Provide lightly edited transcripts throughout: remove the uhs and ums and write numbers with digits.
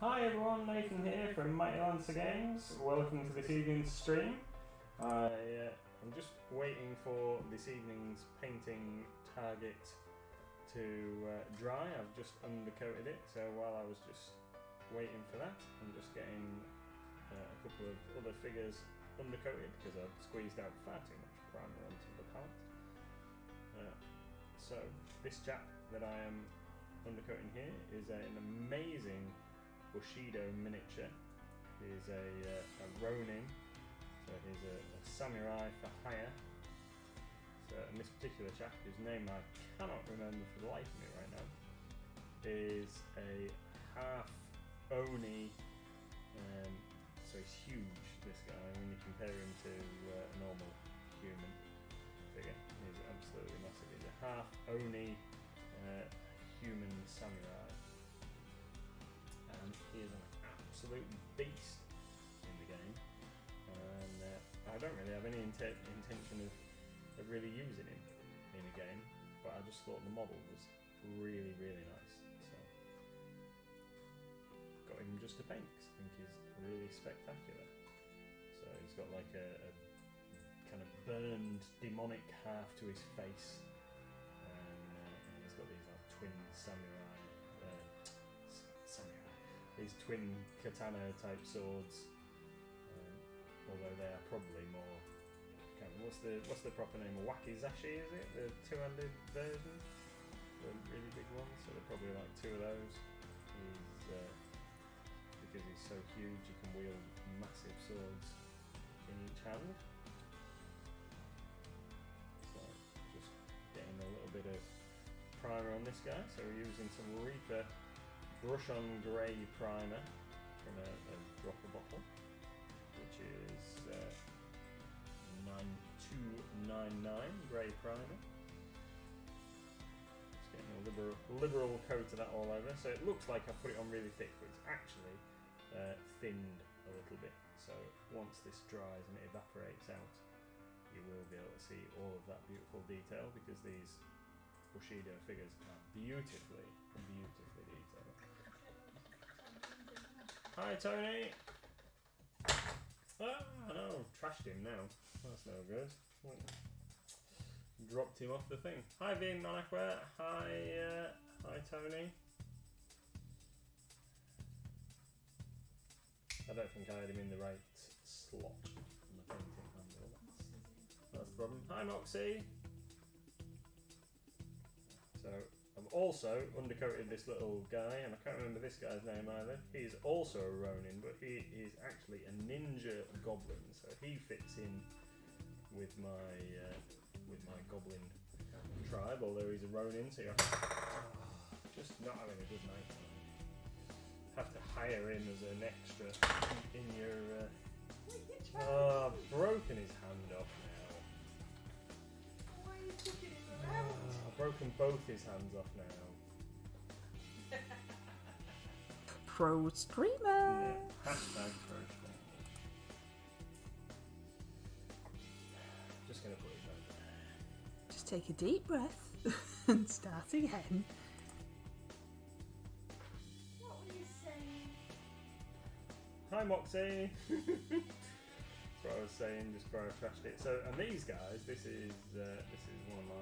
Hi everyone, Nathan here from Mighty Lancer Games. Welcome to this evening's stream. I'm just waiting for this evening's painting target to dry. I've just undercoated it, so while I was just waiting for that, I'm just getting a couple of other figures undercoated because I've squeezed out far too much primer onto the palette. So this chap that I am undercoating here is an amazing Bushido miniature. He's a Ronin, so he's a samurai for hire. So, and this particular chap, whose name I cannot remember for the life of me right now, is a half Oni. So he's huge, this guy, when you compare him to a normal human figure. He's absolutely massive. He's a half Oni human samurai. And he is an absolute beast in the game. And I don't really have any intention of really using him in a game, but I just thought the model was really, really nice. So got him just to paint because I think he's really spectacular. So he's got like a kind of burned demonic half to his face, and he's got these like twin these twin katana type swords, although they are probably more kind of, what's the proper name? Wakizashi, is it? The two-handed version, the really big ones. So they're probably like two of those. Because he's so huge, you can wield massive swords in each hand. So just getting a little bit of primer on this guy. So we're using some Reaper Brush on Grey primer from a dropper bottle, which is 9299 grey primer. Just getting a liberal coat of that all over. So it looks like I put it on really thick, but it's actually thinned a little bit. So once this dries and it evaporates out, you will be able to see all of that beautiful detail, because these Bushido figures are beautifully detailed. Hi Tony! Oh no, trashed him now. That's no good. Dropped him off the thing. Hi Vin Manakwa. Hi Tony. I don't think I had him in the right slot on the painting handle. That's the problem. Hi Moxie! So I've also undercoated this little guy, and I can't remember this guy's name either. He's also a Ronin, but he is actually a ninja goblin, so he fits in with my goblin tribe, although he's a Ronin, so you're just not having a good night tonight. Have to hire him as an extra in your... Oh, I've broken his hand off now. Why are you kicking him around? I've broken both his hands off now. Pro streamer. Yeah. Hashtag pro streamer. Just gonna put it back. Just take a deep breath and start again. What were you saying? Hi Moxie! That's what I was saying just before I trashed it. So, and these guys, this is one of my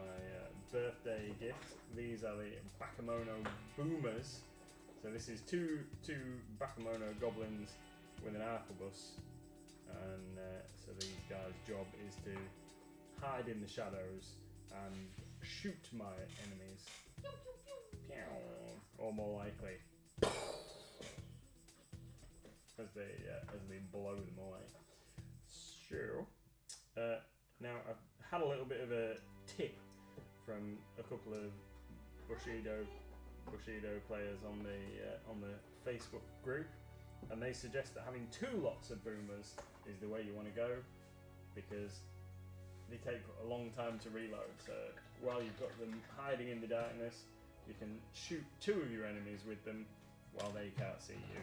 birthday gifts. These are the Bakemono Boomers. So this is two Bakemono goblins with an arquebus, and so these guys' job is to hide in the shadows and shoot my enemies, or more likely as they blow them away. So now I've had a little bit of a tip from a couple of Bushido players on the Facebook group, and they suggest that having two lots of boomers is the way you want to go, because they take a long time to reload. So while you've got them hiding in the darkness, you can shoot two of your enemies with them while they can't see you,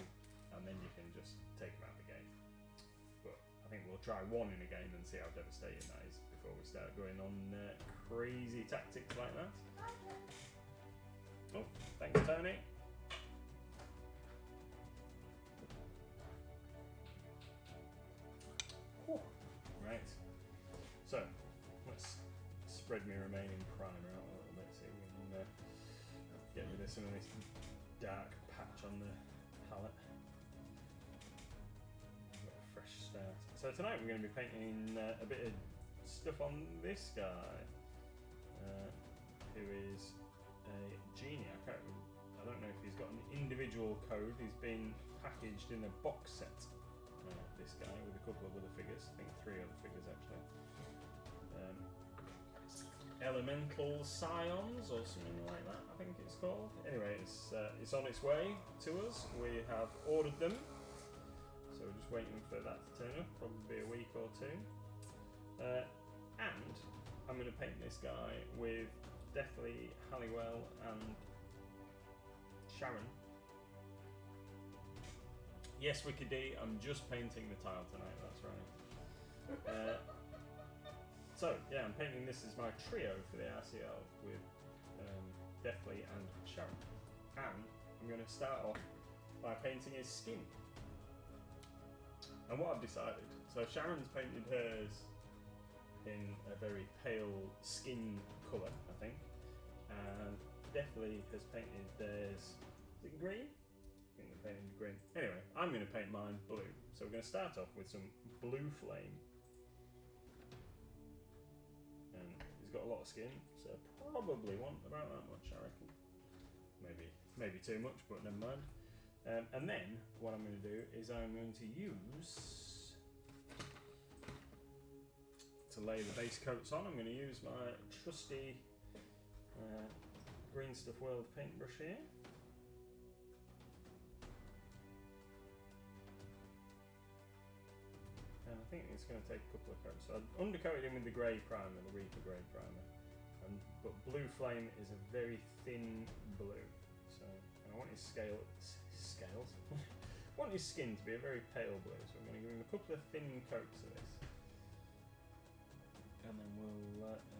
and then you can just take them out of the game. But I think we'll try one in a game and see how devastating that is before we start going on crazy tactics like that. Oh, thanks Tony. get rid of some of this dark patch on the palette. Got a fresh start. So tonight we're going to be painting a bit of stuff on this guy, who is a Genie. I don't know if he's got an individual code. He's been packaged in a box set. This guy with a couple of other figures. I think 3 other figures actually. Elemental Scions or something like that, I think it's called. Anyway, it's on its way to us. We have ordered them, so we're just waiting for that to turn up, probably a week or 2. And I'm going to paint this guy with Deathly, Halliwell and Sharon. Yes, Wicked D, I'm just painting the tile tonight, that's right. So, yeah, I'm painting this as my trio for the RCL with Deathly and Sharon. And I'm going to start off by painting his skin. And what I've decided, so Sharon's painted hers in a very pale skin colour, I think. And Deathly has painted theirs, is it green? I think they're painted green. Anyway, I'm going to paint mine blue. So we're going to start off with some blue flame. Got a lot of skin, so probably want about that much, I reckon. Maybe too much, but never mind. And then what I'm going to do is I'm going to use, to lay the base coats on, I'm going to use my trusty Green Stuff World paintbrush here. And I think it's going to take a couple of coats. So I've undercoated him with the grey primer, the Reaper grey primer. But Blue Flame is a very thin blue. So and I want his scales. I want his skin to be a very pale blue. So I'm going to give him a couple of thin coats of this. And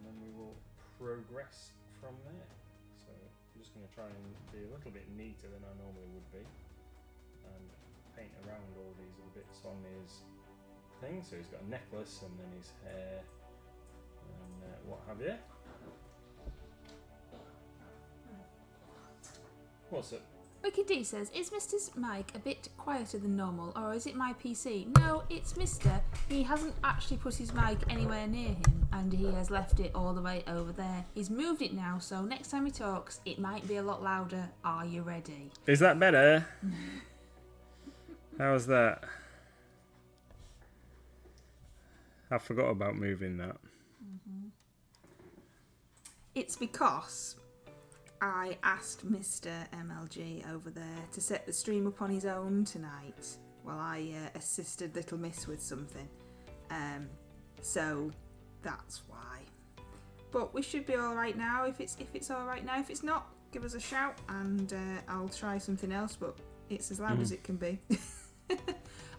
then we will progress from there. So I'm just going to try and be a little bit neater than I normally would be. And paint around all these little bits on his thing. So he's got a necklace and then his hair and what have you. What's it? Wicked D says, is Mr. Mike a bit quieter than normal, or is it my PC? No, it's Mr. He hasn't actually put his mic anywhere near him, and he has left it all the way over there. He's moved it now, so next time he talks, it might be a lot louder. Are you ready? Is that better? How's that? I forgot about moving that. Mm-hmm. It's because I asked Mr. MLG over there to set the stream up on his own tonight while I assisted Little Miss with something. So that's why. But we should be alright now if it's alright now. If it's not, give us a shout and I'll try something else, but it's as loud as it can be.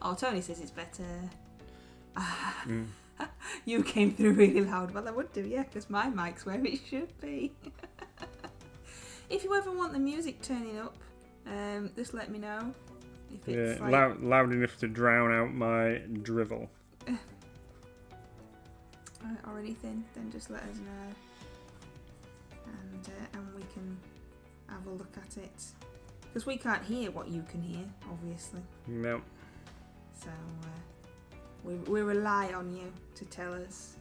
Oh, Tony says it's better. You came through really loud. Well, I would do, yeah, because my mic's where it should be. If you ever want the music turning up, just let me know. If it's loud enough to drown out my drivel. Or anything, then just let us know. And we can have a look at it. Because we can't hear what you can hear, obviously. No. So we rely on you to tell us.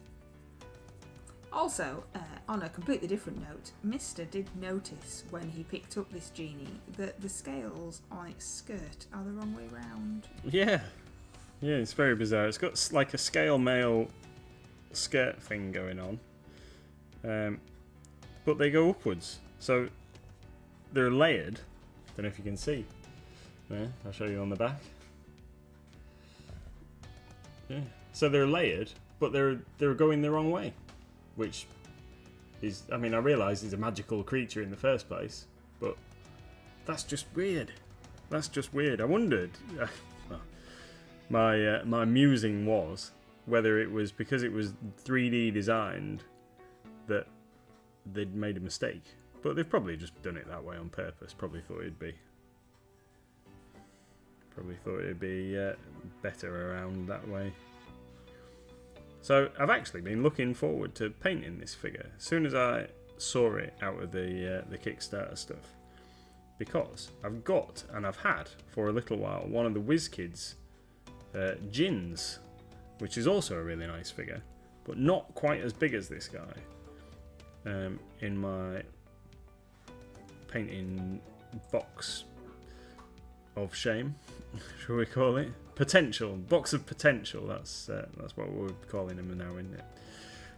Also, on a completely different note, Mr. did notice when he picked up this Genie that the scales on its skirt are the wrong way round. Yeah, it's very bizarre. It's got like a scale mail skirt thing going on, but they go upwards, so they're layered. Don't know if you can see. Yeah, I'll show you on the back. Yeah, so they're layered, but they're going the wrong way. Which is, I mean, I realise he's a magical creature in the first place, but that's just weird. I wondered, my musing was whether it was because it was 3D designed that they'd made a mistake. But they've probably just done it that way on purpose. Probably thought it'd be better around that way. So I've actually been looking forward to painting this figure. As soon as I saw it out of the Kickstarter stuff, because I've got, and I've had for a little while, one of the WizKids gins, which is also a really nice figure, but not quite as big as this guy, in my painting box of shame, shall we call it? Potential, box of potential, that's what we're calling him now, isn't it?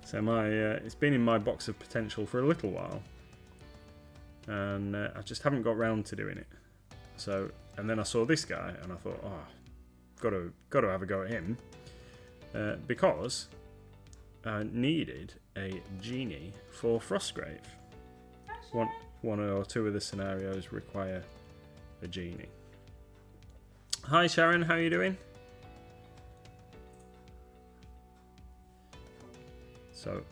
So it's been in my box of potential for a little while, and I just haven't got round to doing it. So, and then I saw this guy, and I thought, got to have a go at him, because I needed a Genie for Frostgrave. One or two of the scenarios require a Genie. Hi Sharon, how are you doing? So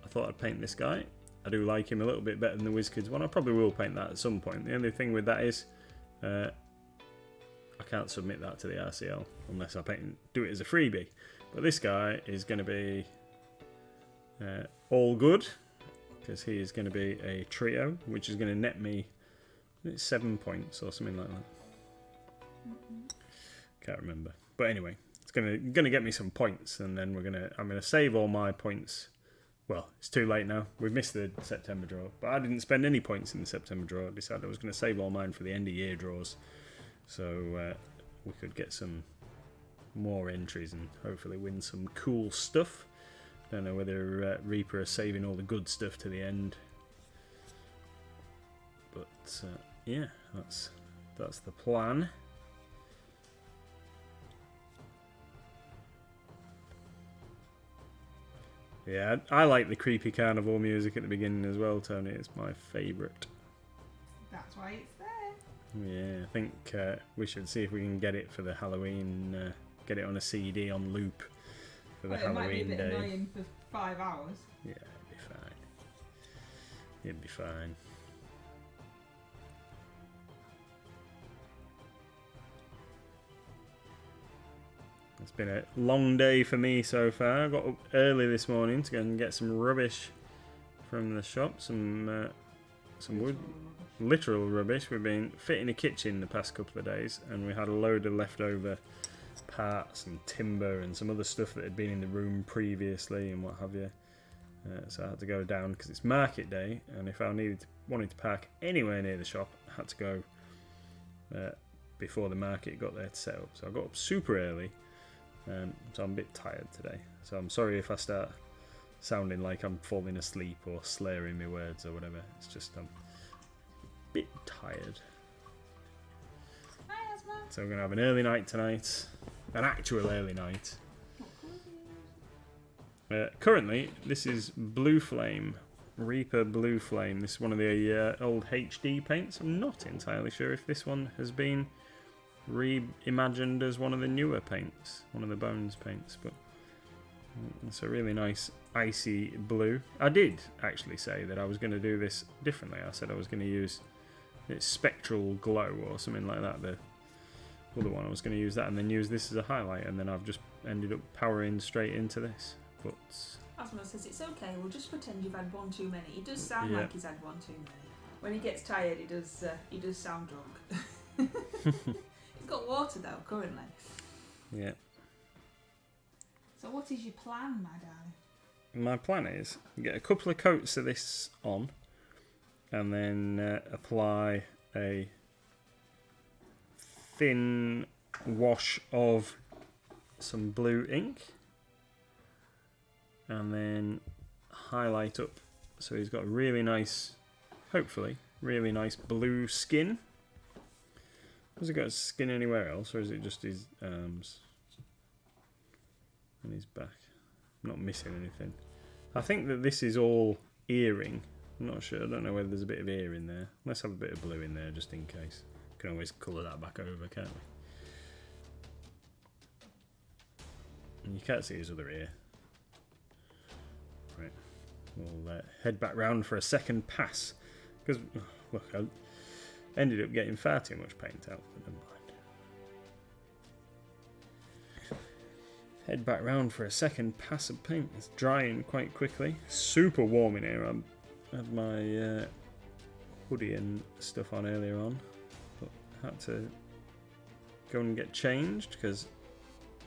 I thought I'd paint this guy. I do like him a little bit better than the WizKids one. I probably will paint that at some point. The only thing with that is I can't submit that to the RCL unless I do it as a freebie. But this guy is going to be all good, because he is going to be a trio, which is going to net me 7 points or something like that. Can't remember, but anyway, it's gonna get me some points, and then I'm gonna save all my points. Well, it's too late now. We've missed the September draw, but I didn't spend any points in the September draw. I decided I was going to save all mine for the end of year draws, so we could get some more entries and hopefully win some cool stuff. Don't know whether Reaper are saving all the good stuff to the end, but yeah, that's the plan. Yeah, I like the creepy carnival music at the beginning as well, Tony. It's my favourite. That's why it's there. Yeah, I think we should see if we can get it for the Halloween, get it on a CD on loop for the Halloween day. It might be a bit day. annoying for 5 hours. Yeah, it'd be fine. It'd be fine. It's been a long day for me so far. I got up early this morning to go and get some rubbish from the shop, some wood, literal rubbish. We've been fitting a kitchen the past couple of days, and we had a load of leftover parts and timber and some other stuff that had been in the room previously and what have you. So I had to go down because it's market day, and if I wanted to park anywhere near the shop, I had to go before the market got there to set up. So I got up super early. So I'm a bit tired today. So I'm sorry if I start sounding like I'm falling asleep or slurring my words or whatever. It's just I'm a bit tired. Hi, Asma. So we're going to have an early night tonight. An actual early night. Currently, this is Blue Flame. Reaper Blue Flame. This is one of the old HD paints. I'm not entirely sure if this one has been reimagined as one of the newer paints, one of the Bones paints, but it's a really nice icy blue. I did actually say that I was going to do this differently. I said I was going to use its Spectral Glow or something like that, the other one. I was going to use that and then use this as a highlight, and then I've just ended up powering straight into this. But Asma says it's okay, we'll just pretend you've had one too many. He does sound Yeah. like he's had one too many. When he gets tired, he does sound drunk. He's got water though currently. yeah, So what is your plan, my darling? my plan is get a couple of coats of this on, and then apply a thin wash of some blue ink, and then highlight up so he's got a really nice, hopefully really nice blue skin. Has he got skin anywhere else, or is it just his arms and his back? I'm not missing anything. I think that this is all earring. I'm not sure. I don't know whether there's a bit of ear in there. Let's have a bit of blue in there just in case. Can always colour that back over, can't we? And you can't see his other ear. Right. We'll head back round for a second pass. Because, look, I ended up getting far too much paint out, but never mind. Head back round for a second pass of paint. It's drying quite quickly. Super warm in here. I had my hoodie and stuff on earlier on. had to go and get changed because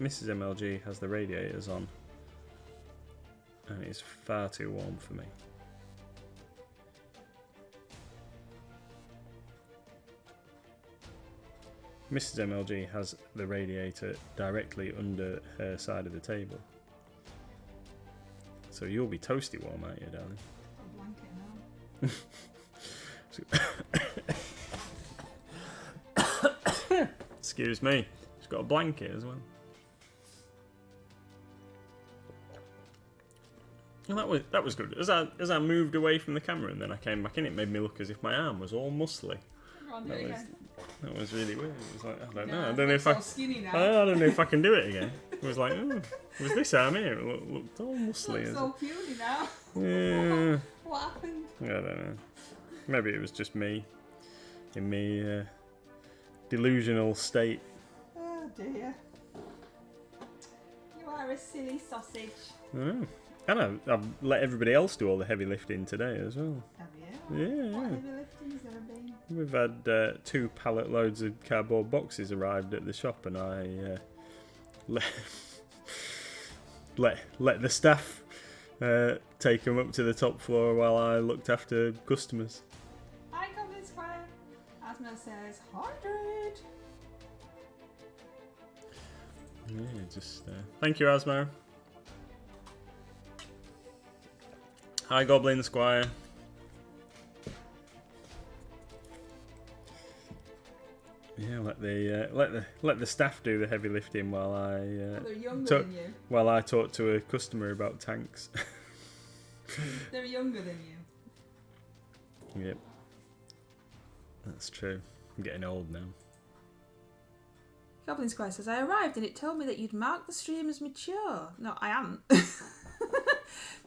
Mrs. MLG has the radiators on and it's far too warm for me. Mrs. MLG has the radiator directly under her side of the table. So you'll be toasty warm, aren't you, darling? Excuse me. She's got a blanket as well. Well, that was good. As I moved away from the camera and then I came back in, it made me look as if my arm was all muscly. That was really weird. It was like, I don't know. I don't know if I don't know if I can do it again. It was like, oh, was this arm here? It looked all muscly. Looks all puny now. Yeah. What happened? I don't know. Maybe it was just me in me delusional state. Oh dear. You are a silly sausage. I know. And I've let everybody else do all the heavy lifting today as well. Have you? Yeah. What heavy lifting's there been? We've had 2 pallet loads of cardboard boxes arrived at the shop, and I let the staff take them up to the top floor while I looked after customers. Hi, Goblin Squire. Asma says 100. Yeah, just thank you, Asma. Hi, Goblin Squire. Yeah, let the staff do the heavy lifting while they're younger than you. While I talk to a customer about tanks. They're younger than you. Yep, that's true. I'm getting old now. Goblin Squire says, I arrived and it told me that you'd marked the stream as mature. No, I haven't.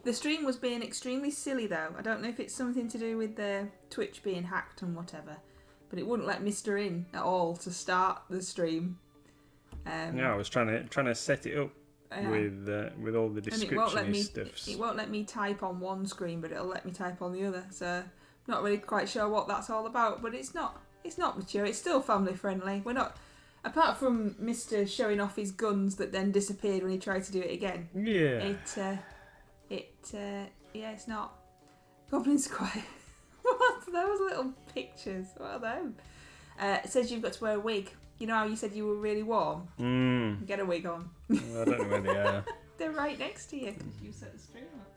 The stream was being extremely silly though. I don't know if it's something to do with the Twitch being hacked and whatever, but it wouldn't let Mr. in at all to start the stream. Yeah, I was trying to set it up with all the description stuff. It won't let me type on one screen, but it'll let me type on the other. So I'm not really quite sure what that's all about. But it's not mature. It's still family friendly. We're not. Apart from Mr. showing off his guns that then disappeared when he tried to do it again. Yeah. It's not. Goblin Squire. What? Those little pictures. What are them? It says you've got to wear a wig. You know how you said you were really warm? Get a wig on. I don't know where they are. They're right next to you because you set the stream up.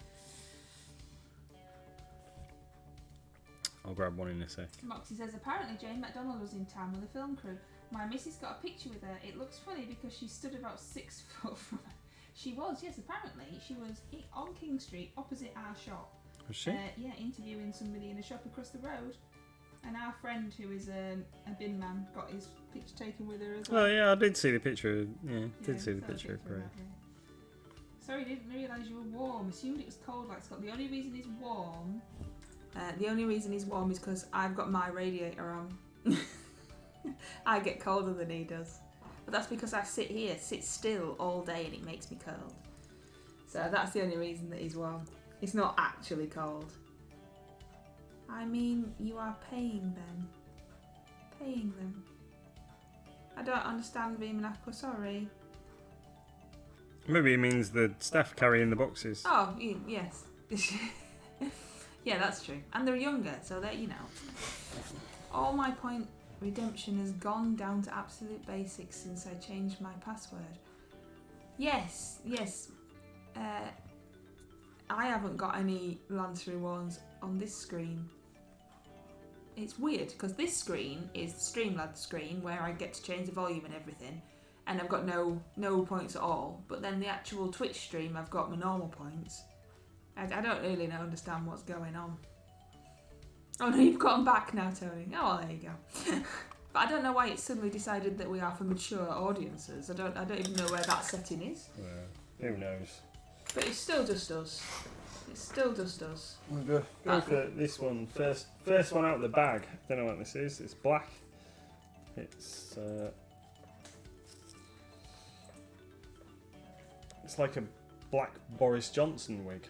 I'll grab one in a sec. Moxie says, apparently Jane McDonald was in town with the film crew. My missus got a picture with her. It looks funny because she stood about 6 foot from her. She was, yes, apparently. She was on King Street, opposite our shop. Was she? Yeah, interviewing somebody in a shop across the road. And our friend, who is a bin man, got his picture taken with her as well. Oh, yeah, I did see the picture. Did see the picture of Greg. Sorry, didn't realise you were warm. Assumed it was cold like Scott. The only reason he's warm... is because I've got my radiator on. I get colder than he does. But that's because I sit still all day and it makes me cold. So that's the only reason that he's warm. It's not actually cold. I mean, you are paying them. Paying them. I don't understand being Minako, sorry. Maybe it means the staff carrying the boxes. Oh, yes. Yeah, that's true. And they're younger, so they're, all my point redemption has gone down to absolute basics since I changed my password. Yes. I haven't got any Lance rewards on this screen. It's weird because this screen is the Streamlabs screen where I get to change the volume and everything, and I've got no points at all. But then the actual Twitch stream, I've got my normal points. I don't really understand what's going on. Oh no, you've gotten back now, Tony. Oh, well, there you go. But I don't know why it's suddenly decided that we are for mature audiences. I don't even know where that setting is. Well, who knows? But it's still just us. It's still just us. We'll go for this one first. First one out of the bag. Don't know what this is. It's black. It's like a black Boris Johnson wig.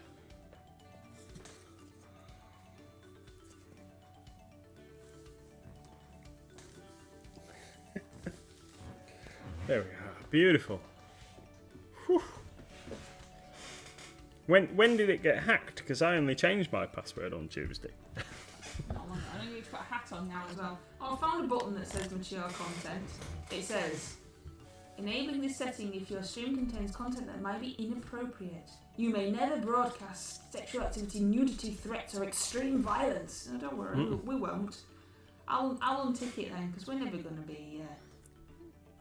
There we are. Beautiful. Whew. When did it get hacked? Because I only changed my password on Tuesday. Not long ago. I know you've got a hat on now as well. Oh, I found a button that says mature content. It says, enabling this setting if your stream contains content that might be inappropriate. You may never broadcast sexual activity, nudity, threats, or extreme violence. No, don't worry, we won't. I'll untick it then, because we're never going to be...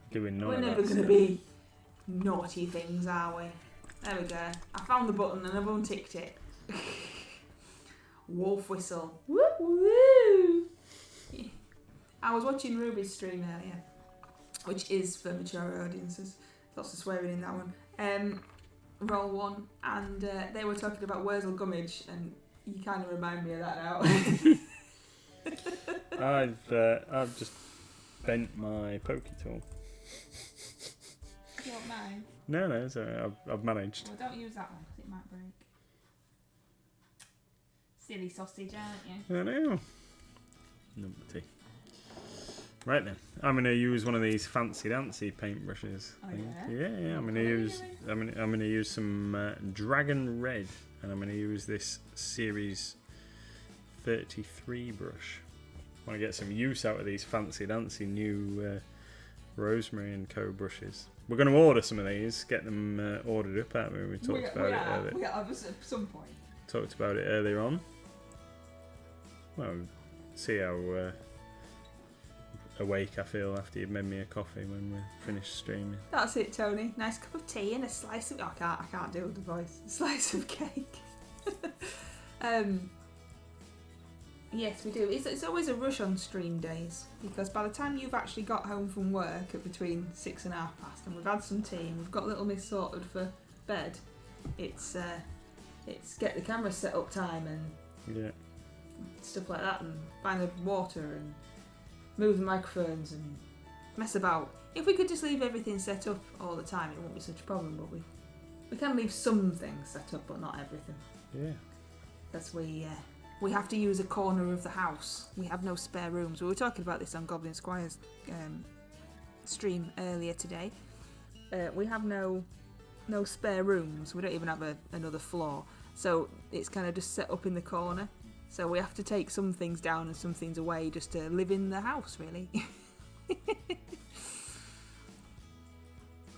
Doing none we're of never that going to be naughty things, are we? There we go. I found the button and I've unticked it. Wolf whistle. Woo woo! I was watching Ruby's stream earlier, which is for mature audiences. Lots of swearing in that one. Roll one, and they were talking about Wurzel Gummidge, and you kind of remind me of that now. I've just bent my pokey tool. You want mine? No, sorry, I've managed. Well, don't use that one because it might break. Silly sausage, aren't you? I know. Numpty. Right then, I'm gonna use one of these fancy dancy paintbrushes. Oh Yeah. I'm gonna use some Dragon Red, and I'm gonna use this Series 33 brush. I want to get some use out of these fancy dancy new Rosemary and Co brushes. We're going to order some of these, get them ordered up, aren't we? We talked about it earlier. We have at some point. Talked about it earlier on. Well, see how awake I feel after you've made me a coffee when we're finished streaming. That's it, Tony. Nice cup of tea and a slice of... I can't do the voice. A slice of cake. Yes, we do. It's always a rush on stream days, because by the time you've actually got home from work at between 6 and 1:30, and we've had some tea and we've got Little Miss sorted for bed, it's get the camera set up time and stuff like that, and find the water and move the microphones and mess about. If we could just leave everything set up all the time, it wouldn't be such a problem, but we can leave some things set up, but not everything. Yeah. Because we have to use a corner of the house. We have no spare rooms. We were talking about this on Goblin Squire's stream earlier today. We have no spare rooms. We don't even have another floor. So it's kind of just set up in the corner. So we have to take some things down and some things away just to live in the house, really.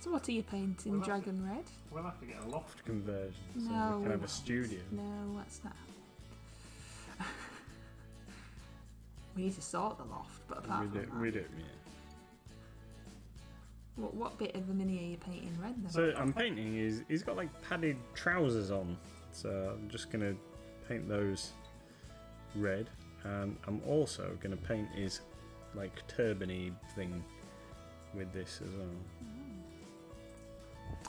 So what are you painting, Dragon Red? We'll have to get a loft conversion so No, we can have a studio. No, that's not. We need to sort the loft, but apart from that... We do, yeah. What bit of the mini are you painting red then? So I'm painting, he's got like padded trousers on, so I'm just going to paint those red, and I'm also going to paint his like turban-y thing with this as well.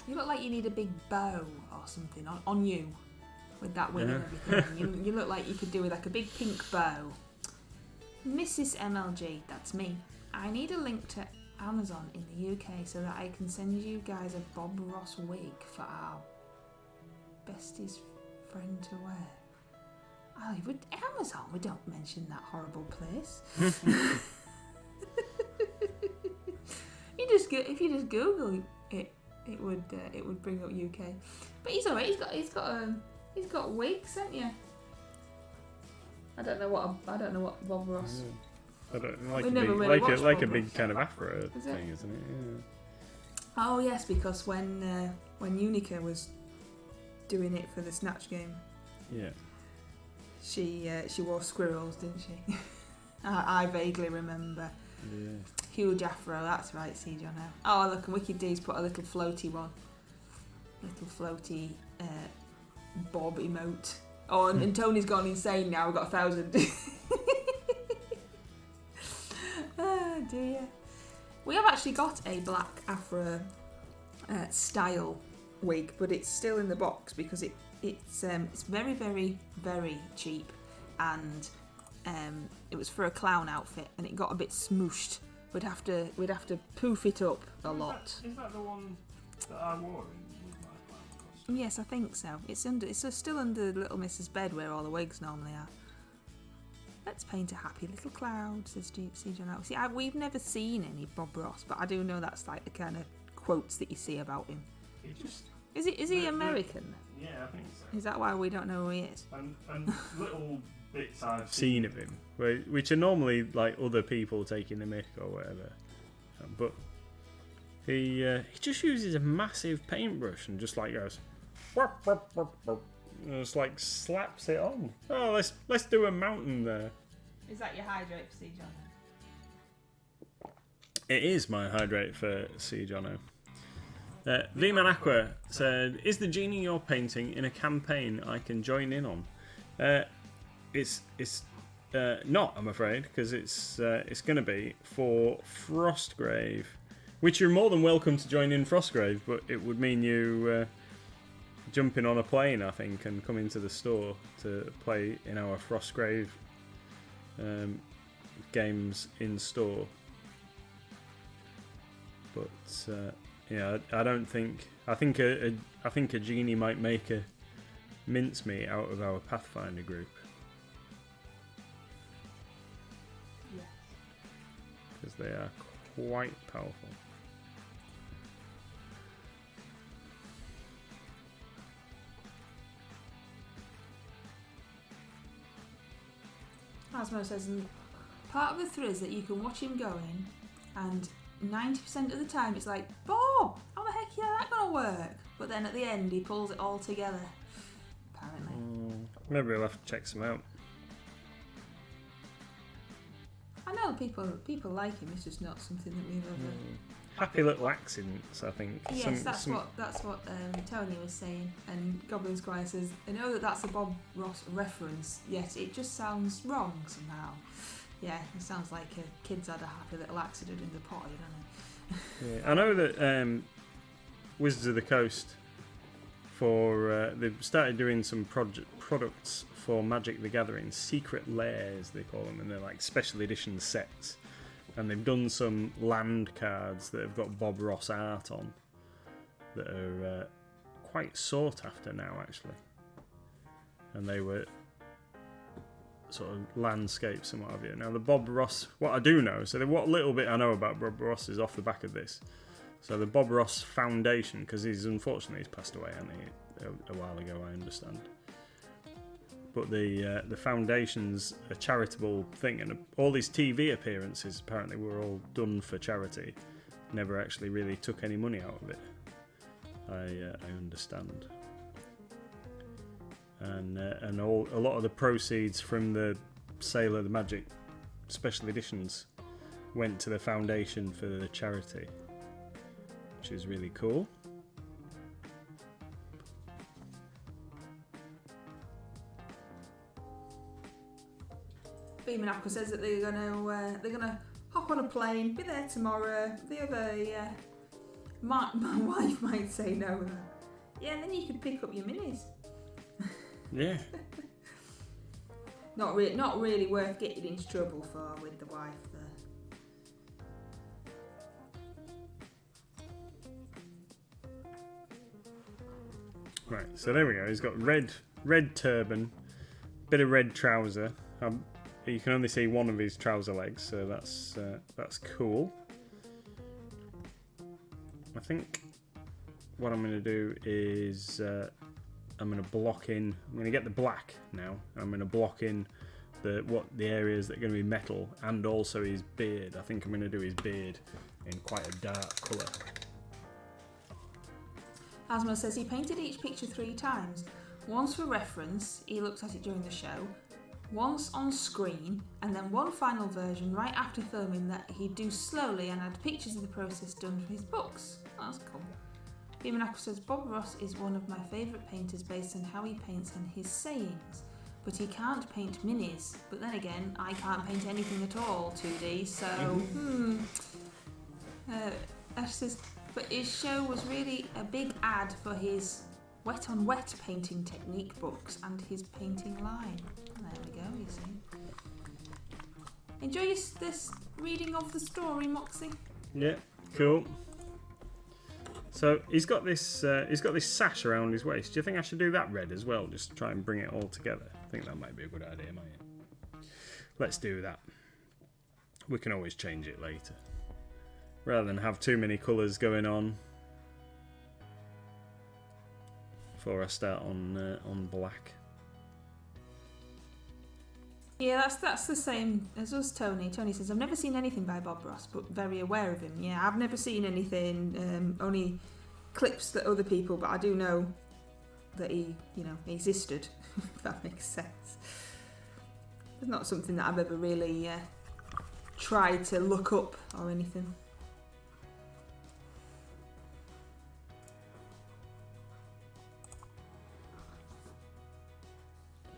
You look like you need a big bow or something on you with that wig and everything. You look like you could do with like a big pink bow. Mrs. MLG, that's me. I need a link to Amazon in the UK so that I can send you guys a Bob Ross wig for our bestie's friend to wear. Oh, with Amazon, we don't mention that horrible place. If you just Google it, it would bring up UK. But he's alright. He's got wigs, haven't you? I don't know what Bob Ross. I don't like a big kind of afro thing, isn't it? Yeah. Oh yes, because when Unica was doing it for the Snatch game, she wore squirrels, didn't she? I vaguely remember. Yeah. Huge afro, that's right, see John now. Oh look, and Wicked D's put a little floaty one. Little floaty Bob emote. Oh, and Tony's gone insane now, we've got 1,000. Oh dear. We have actually got a black afro style wig, but it's still in the box because it's very, very, very cheap, and it was for a clown outfit and it got a bit smooshed. We'd have to poof it up a lot. Is that the one that I wore with my clown costume? Yes, I think so. It's still under Little Miss's bed where all the wigs normally are. Let's paint a happy little cloud, says C. John O. See, we've never seen any Bob Ross, but I do know that's like the kind of quotes that you see about him. Is he American? Yeah, I think so. Is that why we don't know who he is? And little bits I've seen of him, which are normally like other people taking the mick or whatever, but he just uses a massive paintbrush and just like goes, and just like slaps it on. Oh, let's do a mountain there. Is that your hydrate for C. John? It is my hydrate for C. Jono. V-Man Aqua said, "Is the Genie you're painting in a campaign I can join in on?" It's not, I'm afraid, because it's going to be for Frostgrave, which you're more than welcome to join in Frostgrave, but it would mean you jumping on a plane, I think, and coming to the store to play in our Frostgrave games in store. But yeah, I don't think. I think a Genie might make a mincemeat out of our Pathfinder group. Yes. Because they are quite powerful. Asmo says, part of the thrill is that you can watch him going, and 90% of the time it's like, Bob, how the heck is that gonna work? But then at the end he pulls it all together, apparently. Maybe we'll have to check some out. I know people like him, it's just not something that we've ever... Happy little accidents, I think. Yes, that's what Tony was saying. And Goblin Squire says, I know that's a Bob Ross reference, yet it just sounds wrong somehow. Yeah, it sounds like a kid's had a happy little accident in the potty, doesn't it? Yeah, I know that Wizards of the Coast, they've started doing some products for Magic the Gathering, secret lairs they call them, and they're like special edition sets. And they've done some land cards that have got Bob Ross art on that are quite sought after now, actually. And they were sort of landscapes and what have you. Now the Bob Ross, what I do know, so what little bit I know about Bob Ross is off the back of this. So the Bob Ross Foundation, because he's passed away, hasn't he, a while ago, I understand. But the Foundation's a charitable thing, and all these TV appearances apparently were all done for charity. Never actually really took any money out of it. I understand. And a lot of the proceeds from the sale of the Magic special editions went to the Foundation for the charity, which is really cool. Beaman says that they're gonna hop on a plane, be there tomorrow. The other, my wife might say no. Yeah, and then you could pick up your minis. Yeah. Not really worth getting into trouble for with the wife there. Right, so there we go. He's got red turban, bit of red trouser. You can only see one of his trouser legs, so that's cool. I think what I'm going to do is I'm going to block in. I'm going to get the black now. I'm going to block in the areas that are going to be metal, and also his beard. I think I'm going to do his beard in quite a dark colour. Asmo says he painted each picture 3 times. Once for reference, he looked at it during the show. Once on screen, and then one final version right after filming that he'd do slowly and had pictures of the process done for his books. Oh, that's cool. Beaman says Bob Ross is one of my favourite painters based on how he paints and his sayings, but he can't paint minis. But then again, I can't paint anything at all 2D, so Ash says, but his show was really a big ad for his wet on wet painting technique books and his painting line. There we go, you see. Enjoy this reading of the story, Moxie. Yeah, cool. So he's got this sash around his waist. Do you think I should do that red as well, just to try and bring it all together? I think that might be a good idea, mightn't it? let's do that. We can always change it later. Rather than have too many colours going on before I start on black. Yeah, that's the same as us, Tony. Tony says, I've never seen anything by Bob Ross, but very aware of him. Yeah, I've never seen anything, only clips that other people, but I do know that he existed, if that makes sense. It's not something that I've ever really tried to look up or anything.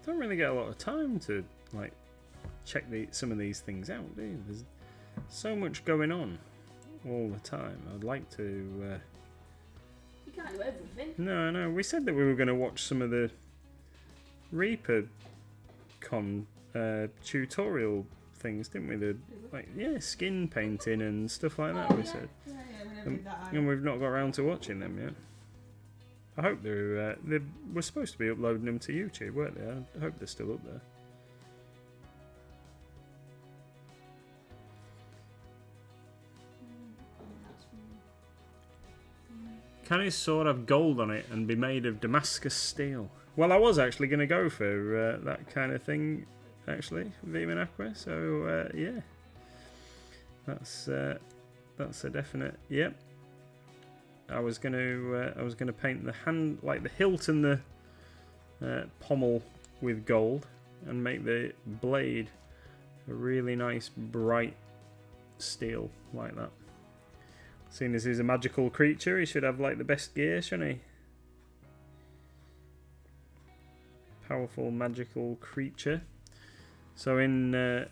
Don't really get a lot of time to like check some of these things out, do you? There's so much going on all the time. I'd like to. You can't do everything. No. We said that we were going to watch some of the Reaper Con tutorial things, didn't we? Skin painting and stuff like that. We said. Yeah, we never did that either. And we've not got around to watching them yet. I hope they were supposed to be uploading them to YouTube, weren't they? I hope they're still up there. Can his sword have gold on it and be made of Damascus steel? Well, I was actually going to go for that kind of thing, actually, Veeman Aqua. So yeah, that's a definite. Yep. I was gonna paint the hand, like the hilt and the pommel with gold, and make the blade a really nice bright steel like that. Seeing as he's a magical creature, he should have like the best gear, shouldn't he? Powerful magical creature. So I know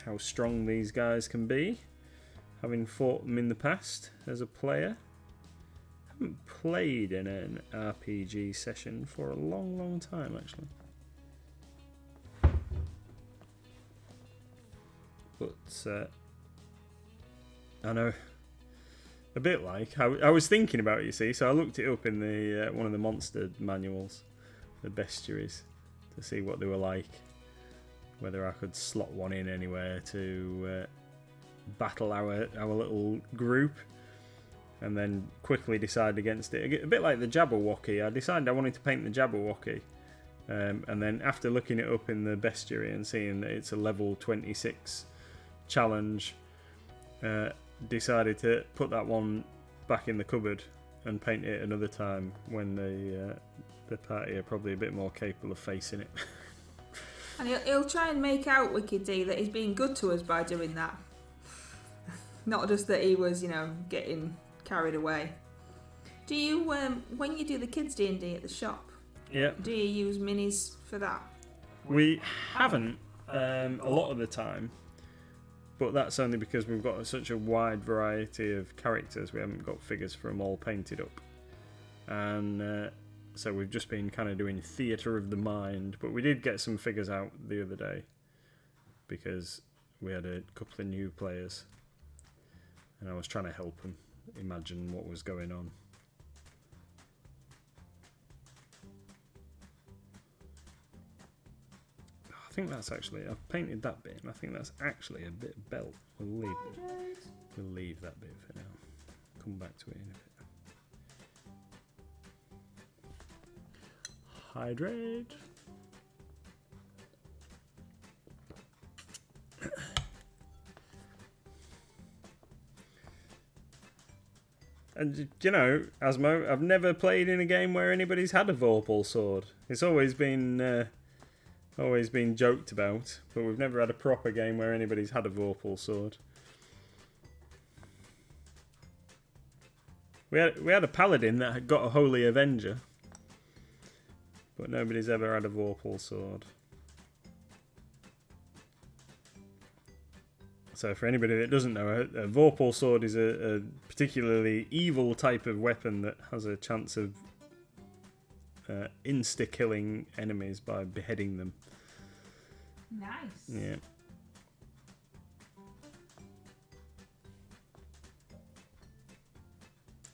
how strong these guys can be, having fought them in the past as a player. I haven't played in an RPG session for a long time, actually. But I know a bit like I was thinking about it, you see. So I looked it up in the one of the monster manuals, the bestiaries, to see what they were like, whether I could slot one in anywhere to battle our little group, and then quickly decide against it. A bit like the Jabberwocky. I decided I wanted to paint the Jabberwocky, and then after looking it up in the bestiary and seeing that it's a level 26 challenge, decided to put that one back in the cupboard and paint it another time when the party are probably a bit more capable of facing it. And he'll try and make out, Wicked D, that he's being good to us by doing that. Not just that he was, getting carried away. Do you, when you do the kids D&D at the shop, do you use minis for that? We haven't a lot of the time, but that's only because we've got such a wide variety of characters. We haven't got figures for them all painted up, and so we've just been kind of doing theatre of the mind. But we did get some figures out the other day because we had a couple of new players, and I was trying to help them imagine what was going on. I think that's actually, I've painted that bit, and I think that's actually a bit of belt. We'll leave that bit for now. Come back to it in a bit. Hydrate. And Asmo, I've never played in a game where anybody's had a Vorpal sword. It's always been joked about, but we've never had a proper game where anybody's had a Vorpal sword. We had a paladin that had got a holy Avenger, but nobody's ever had a Vorpal sword. So for anybody that doesn't know, a Vorpal sword is a particularly evil type of weapon that has a chance of insta-killing enemies by beheading them. Nice. Yeah.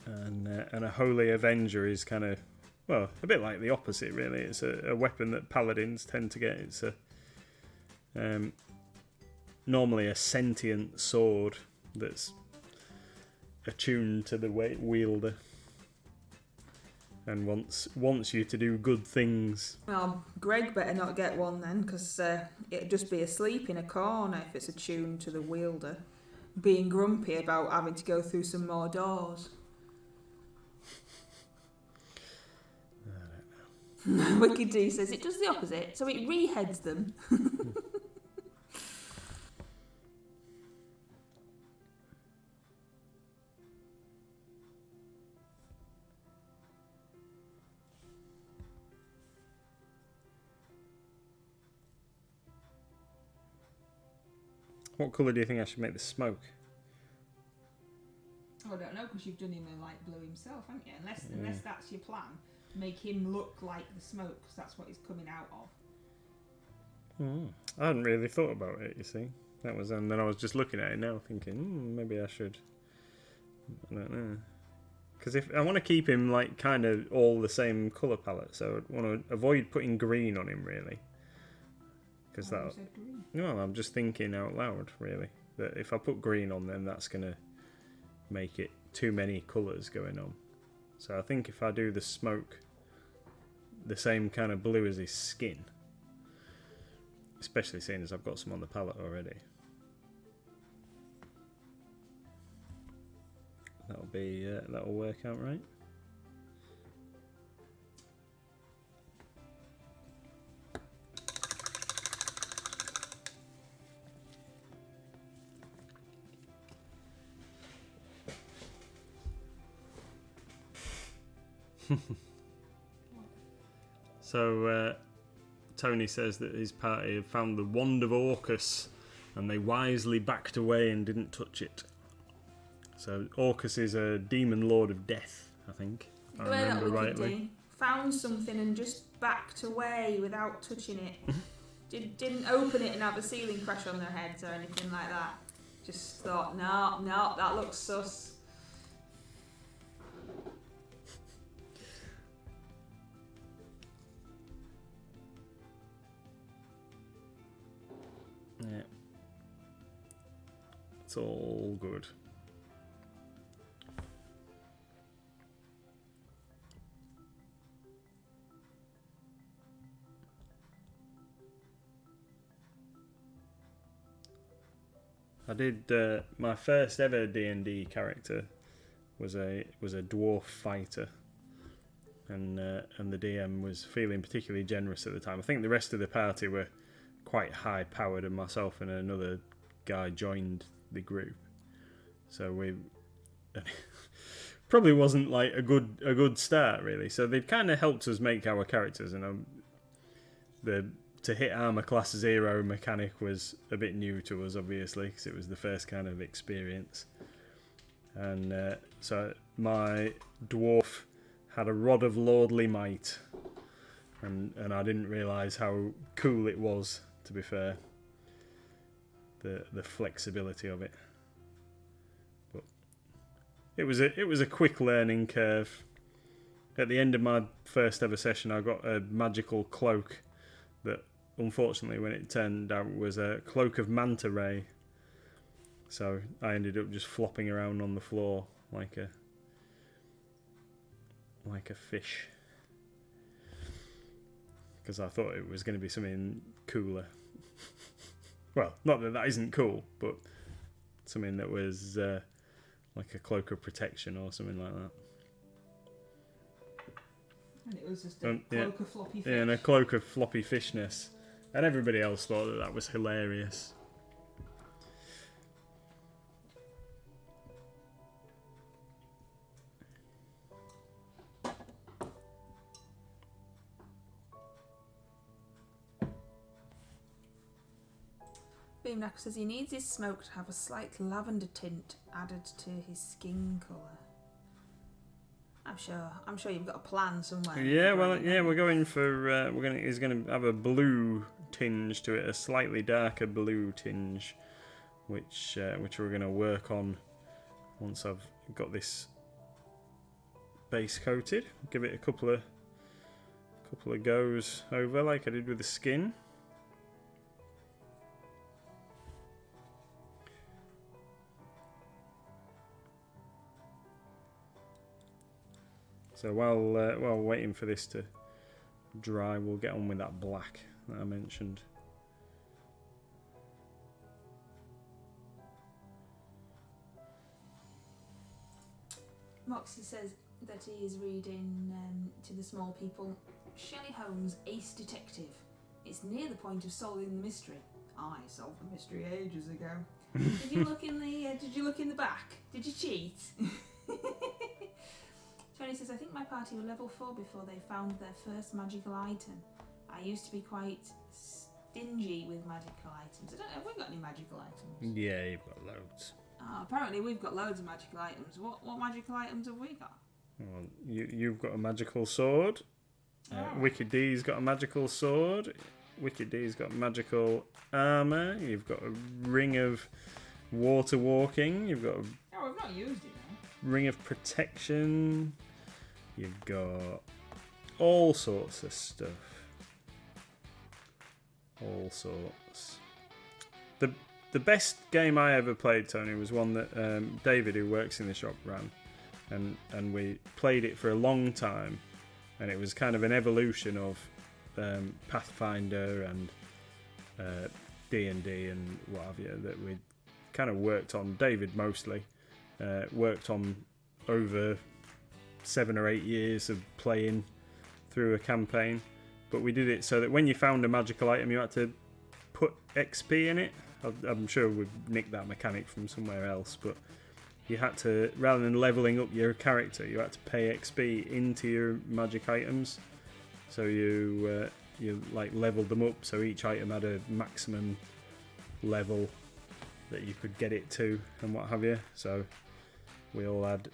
And a holy Avenger is kind of well, a bit like the opposite, really. It's a weapon that paladins tend to get. It's normally a sentient sword that's attuned to the wielder and wants you to do good things. Well, Greg better not get one then, because it'd just be asleep in a corner if it's attuned to the wielder, being grumpy about having to go through some more doors. I don't know. Wicked D says it does the opposite, so it reheads them. What colour do you think I should make the smoke? Oh, I don't know, because you've done him in light blue himself, haven't you? Unless that's your plan, make him look like the smoke, because that's what he's coming out of. I hadn't really thought about it, you see. That was, and then I was just looking at it now, thinking, maybe I should. I don't know. Because if I want to keep him like kind of all the same colour palette, so I want to avoid putting green on him, really. Because that. No, I'm just thinking out loud, really. That if I put green on, then that's going to make it too many colours going on. So I think if I do the smoke the same kind of blue as his skin, especially seeing as I've got some on the palette already, that'll work out right. So Tony says that his party have found the wand of Orcus and they wisely backed away and didn't touch it. So Orcus is a demon lord of death, I think, if I remember rightly. Found something and just backed away without touching it. Didn't open it and have a ceiling crash on their heads or anything like that. Just thought, no, that looks sus. Yeah. It's all good. I did my first ever D&D character was a dwarf fighter, and the DM was feeling particularly generous at the time. I think the rest of the party were quite high powered, and myself and another guy joined the group. So we probably wasn't like a good start, really. So they kind of helped us make our characters, and to hit armor class 0 mechanic was a bit new to us, obviously, because it was the first kind of experience. And so my dwarf had a rod of lordly might, and I didn't realise how cool it was, to be fair. The flexibility of it. But it was a quick learning curve. At the end of my first ever session, I got a magical cloak that, unfortunately, when it turned out, was a cloak of manta ray. So I ended up just flopping around on the floor like a fish, because I thought it was going to be something cooler. Well, not that isn't cool, but something that was like a cloak of protection or something like that. And it was just a cloak of floppy fish. Yeah, and a cloak of floppy fishness. And everybody else thought that was hilarious. Boomknacker says he needs his smoke to have a slight lavender tint added to his skin colour. I'm sure you've got a plan somewhere. Yeah, well, yeah, we're going for he's going to have a blue tinge to it, a slightly darker blue tinge, which we're going to work on once I've got this base coated. Give it a couple of couple of goes over like I did with the skin. So while waiting for this to dry, we'll get on with that black that I mentioned. Moxie says that he is reading To the Small People, Shelley Holmes' Ace Detective. It's near the point of solving the mystery. I solved the mystery ages ago. Did you look in the back? Did you cheat? Tony says, I think my party were level 4 before they found their first magical item. I used to be quite stingy with magical items. I don't know, have we got any magical items? Yeah, you've got loads. Apparently we've got loads of magical items. What magical items have we got? Well, you've got a magical sword. Wicked D's got a magical sword. Wicked D's got magical armour. You've got a ring of water walking. You've got a I've not used it now. ring of protection. You've got all sorts of stuff. All sorts. The best game I ever played, Tony, was one that David, who works in the shop, ran. And we played it for a long time. And it was kind of an evolution of Pathfinder and D&D and what have you that we kind of worked on. David mostly worked on over 7 or 8 years of playing through a campaign. But we did it so that when you found a magical item, you had to put XP in it. I'm sure we've nicked that mechanic from somewhere else, but you had to, rather than leveling up your character, you had to pay XP into your magic items. So you like leveled them up, so each item had a maximum level that you could get it to and what have you. So we all had,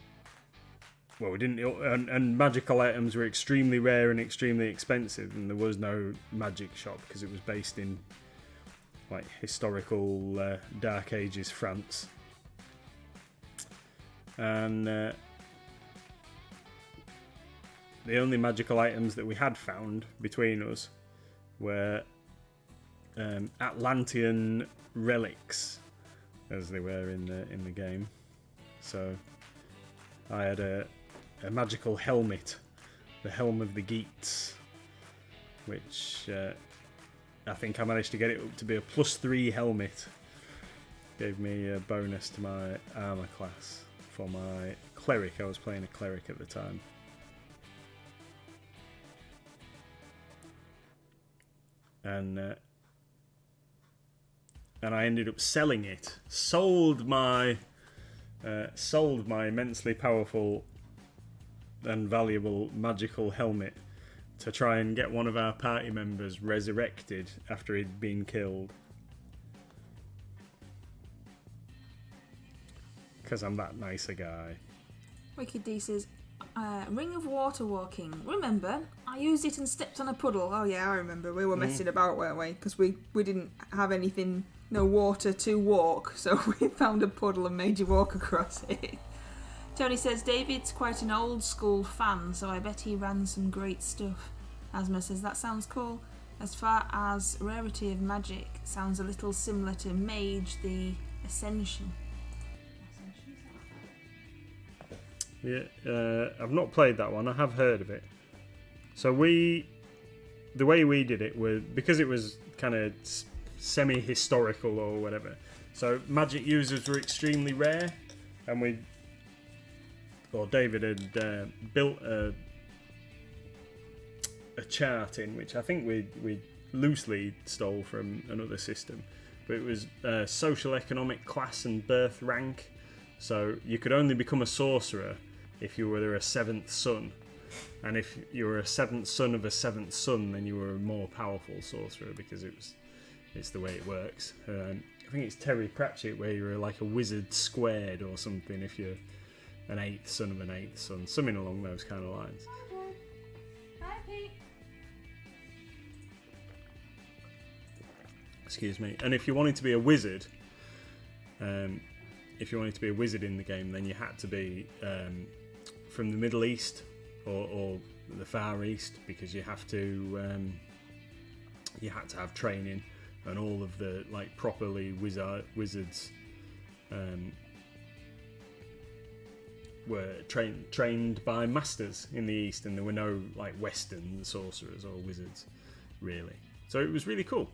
well, we didn't, and magical items were extremely rare and extremely expensive, and there was no magic shop because it was based in like historical Dark Ages France. And the only magical items that we had found between us were Atlantean relics, as they were in the game. So I had a magical helmet, the Helm of the Geats, which I think I managed to get it up to be a +3 helmet. Gave me a bonus to my armour class. For my cleric, I was playing a cleric at the time. And I ended up selling it. Sold my immensely powerful and valuable magical helmet to try and get one of our party members resurrected after he'd been killed. Because I'm that nice a guy. Wicked D says, ring of water walking. Remember, I used it and stepped on a puddle. Oh yeah, I remember. We were messing about, weren't we? Because we didn't have anything, no water to walk. So we found a puddle and made you walk across it. Tony says, David's quite an old school fan, so I bet he ran some great stuff. Asma says, that sounds cool. As far as rarity of magic, sounds a little similar to Mage the Ascension. Yeah, I've not played that one. I have heard of it. So the way we did it was, because it was kind of semi-historical or whatever. So magic users were extremely rare, and David had built a chart in which I think we loosely stole from another system, but it was social, economic, class, and birth rank. So you could only become a sorcerer if you were a 7th son, and if you were a 7th son of a 7th son, then you were a more powerful sorcerer, because it's the way it works. I think it's Terry Pratchett where you're like a wizard squared or something if you're an 8th son of an 8th son, something along those kind of lines. Hi, Pete. Excuse me. And if you wanted to be a wizard, in the game, then you had to be from the Middle East or the Far East because you have to you had to have training, and all of the like properly wizards were trained by masters in the East, and there were no like Western sorcerers or wizards really. So it was really cool.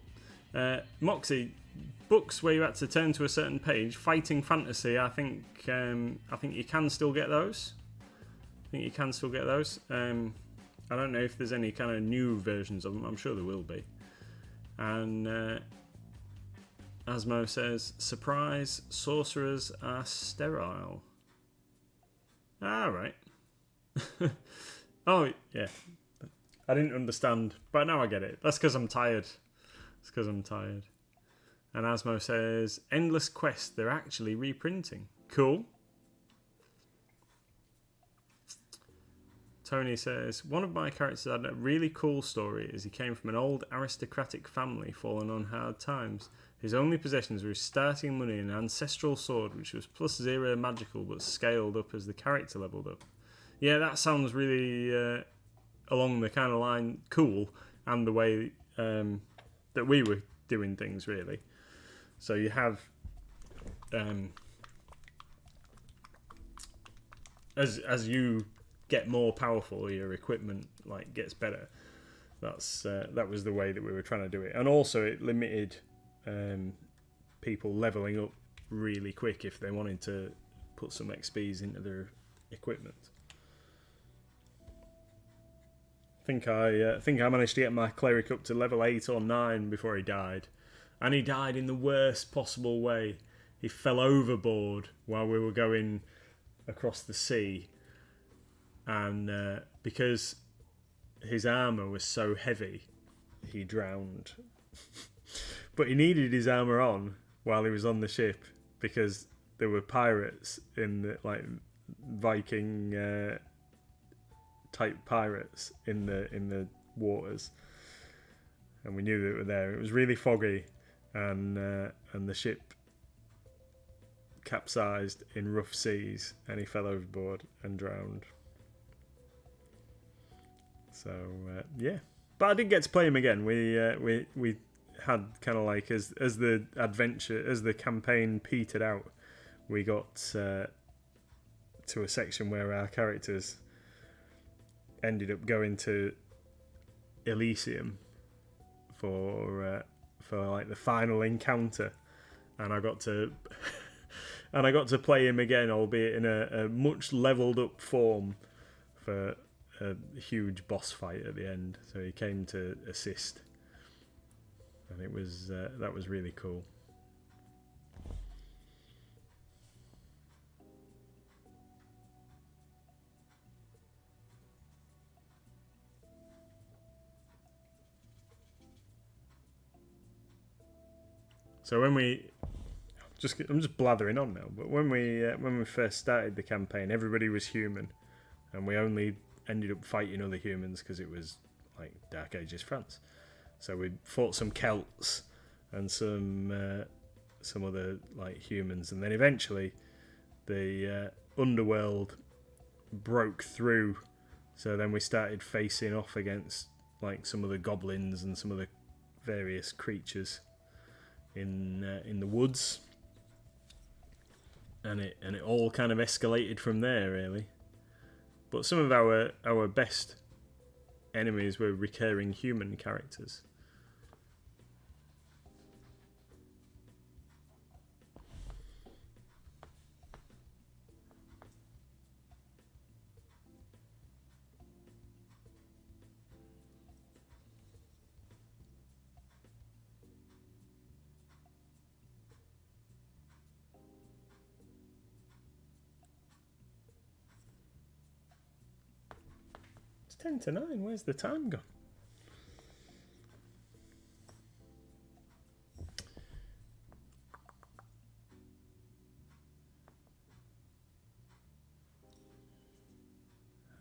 Moxie, books where you had to turn to a certain page, fighting fantasy. I think you can still get those. I don't know if there's any kind of new versions of them. I'm sure there will be. And Asmo says, surprise, sorcerers are sterile. Ah, right. Oh, yeah. I didn't understand, but now I get it. That's because I'm tired. And Asmo says, Endless Quest, they're actually reprinting. Cool. Tony says, one of my characters had a really cool story as he came from an old aristocratic family fallen on hard times. His only possessions were his starting money and an ancestral sword, which was +0 magical but scaled up as the character leveled up. Yeah, that sounds really along the kind of line cool, and the way that we were doing things really. So you have as you get more powerful, your equipment like gets better. That was the way that we were trying to do it, and also it limited people leveling up really quick if they wanted to put some XPs into their equipment. I think I managed to get my cleric up to level 8 or 9 before he died, and he died in the worst possible way. He fell overboard while we were going across the sea, and because his armour was so heavy, he drowned. But he needed his armour on while he was on the ship because there were pirates in the like Viking type pirates in the waters, and we knew they were there. It was really foggy, and the ship capsized in rough seas, and he fell overboard and drowned. So yeah, but I did get to play him again. We had kind of like as the campaign petered out, we got to a section where our characters ended up going to Elysium for like the final encounter, and I got to play him again, albeit in a much leveled up form for a huge boss fight at the end. So he came to assist, and it was that was really cool. So I'm just blathering on now, but when we first started the campaign, everybody was human, and we only ended up fighting other humans because it was like Dark Ages France. So we fought some Celts and some other like humans, and then eventually the underworld broke through. So then we started facing off against like some of the goblins and some of the various creatures in the woods, and it all kind of escalated from there really. But some of our best enemies were recurring human characters. It's 10 to 9. Where's the time gone?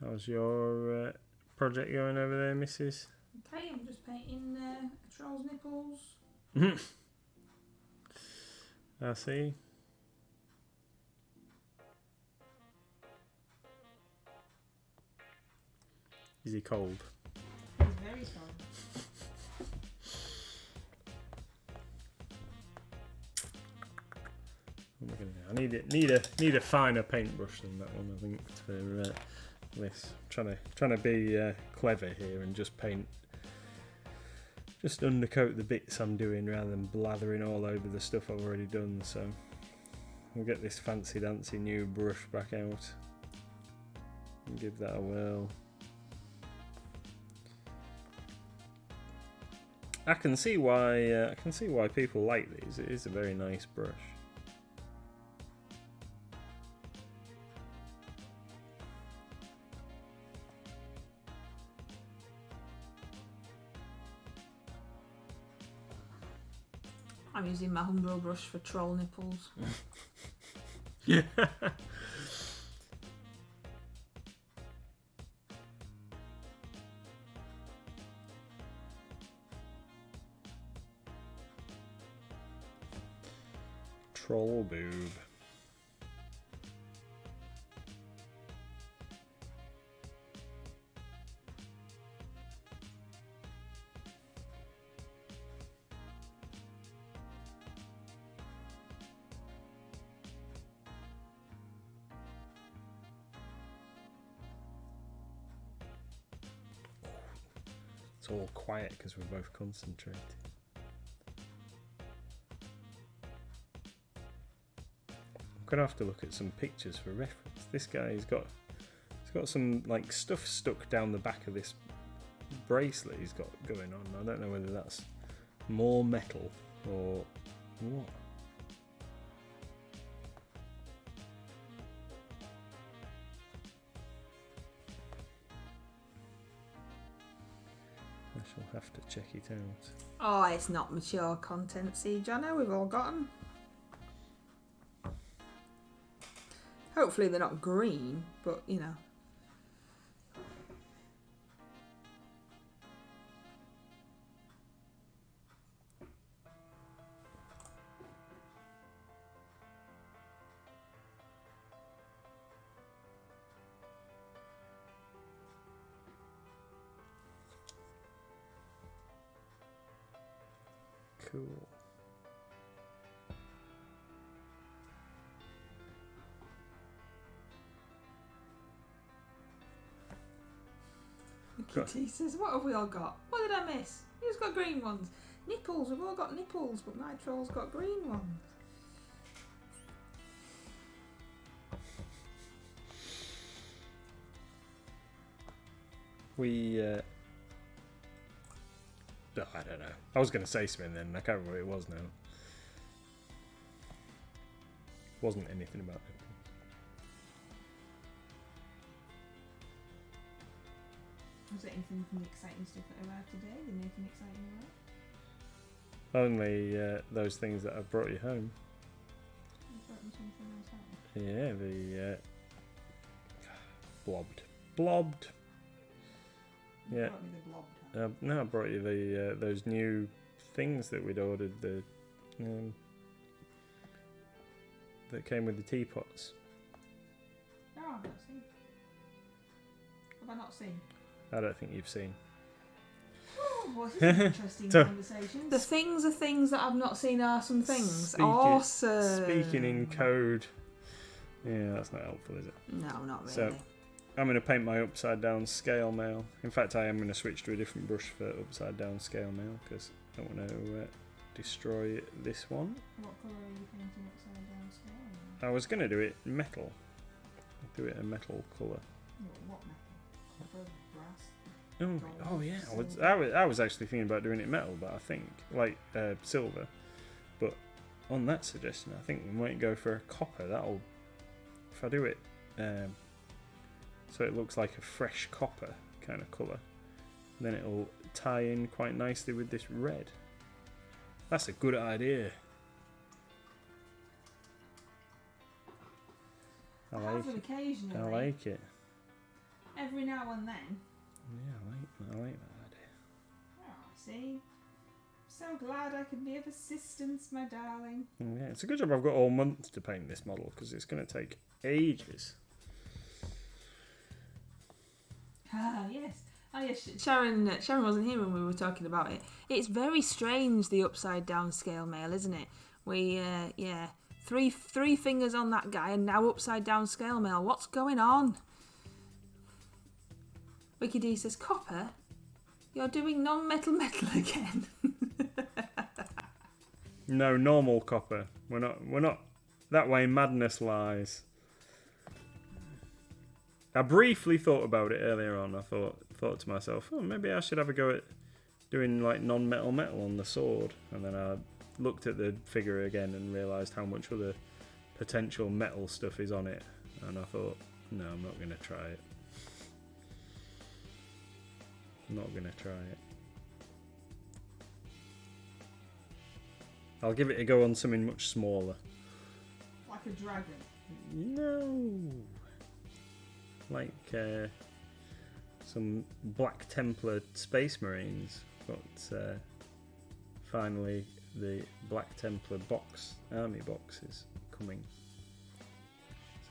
How's your project going over there, Mrs.? Okay, I'm just painting a troll's nipples. I see. Is he cold? He's very cold. What am I gonna do? I need a finer paintbrush than that one. I think for this. Trying to be clever here and just paint. Just undercoat the bits I'm doing rather than blathering all over the stuff I've already done. So we'll get this fancy dancy new brush back out and give that a whirl. I can see why people like these. It is a very nice brush. I'm using my Umbro brush for troll nipples. Yeah. Troll boob. It's all quiet because we're both concentrated. I'm gonna have to look at some pictures for reference. This guy he's got some like stuff stuck down the back of this bracelet he's got going on. I don't know whether that's more metal or what. I shall have to check it out. Oh, it's not mature content, see, Jono, we've all got them. Hopefully they're not green, but you know. Cool. Kitty says, what have we all got? What did I miss? Who's got green ones? Nipples, we've all got nipples, but my troll's got green ones. I don't know. I was going to say something then, I can't remember what it was now. Wasn't anything about it. Was there anything from the exciting stuff that arrived today? Did anything exciting Only arrive? those things that I've brought you home. You brought me something else home? Yeah, the blobbed. You Yeah. brought me the blob home. No, I brought you the those new things that we'd ordered. The that came with the teapots. No, I've not seen. Have I not seen? I don't think you've seen. Oh, well, this is an interesting conversation. The things are things that I've not seen are some things. Awesome. Speaking in code. Yeah, that's not helpful, is it? No, not really. So, I'm going to paint my upside down scale mail. In fact, I am going to switch to a different brush for upside down scale mail because I don't want to destroy this one. What colour are you painting upside down scale? I was going to do it metal. Do it a metal colour. What metal? Copper, brass? Oh yeah, I was actually thinking about doing it metal, but I think like silver. But on that suggestion, I think we might go for a copper. That'll, if I do it, so it looks like a fresh copper kind of colour, then it'll tie in quite nicely with this red. That's a good idea. I like it. Every now and then. Yeah, I like that idea. Oh, I see. So glad I could be of assistance, my darling. Yeah, it's a good job I've got all month to paint this model because it's going to take ages. Ah, yes. Oh yeah, Sharon wasn't here when we were talking about it. It's very strange, the upside down scale mail, isn't it? We three fingers on that guy and now upside down scale mail. What's going on? Wiki D says, Copper, you're doing non-metal metal again. No, normal copper. We're not that way madness lies. I briefly thought about it earlier on. I thought to myself, oh, maybe I should have a go at doing like non-metal metal on the sword. And then I looked at the figure again and realised how much other potential metal stuff is on it. And I thought, no, I'm not going to try it. I'm not going to try it. I'll give it a go on something much smaller. Like a dragon? No. Like some Black Templar Space Marines. But finally the Black Templar army box is coming.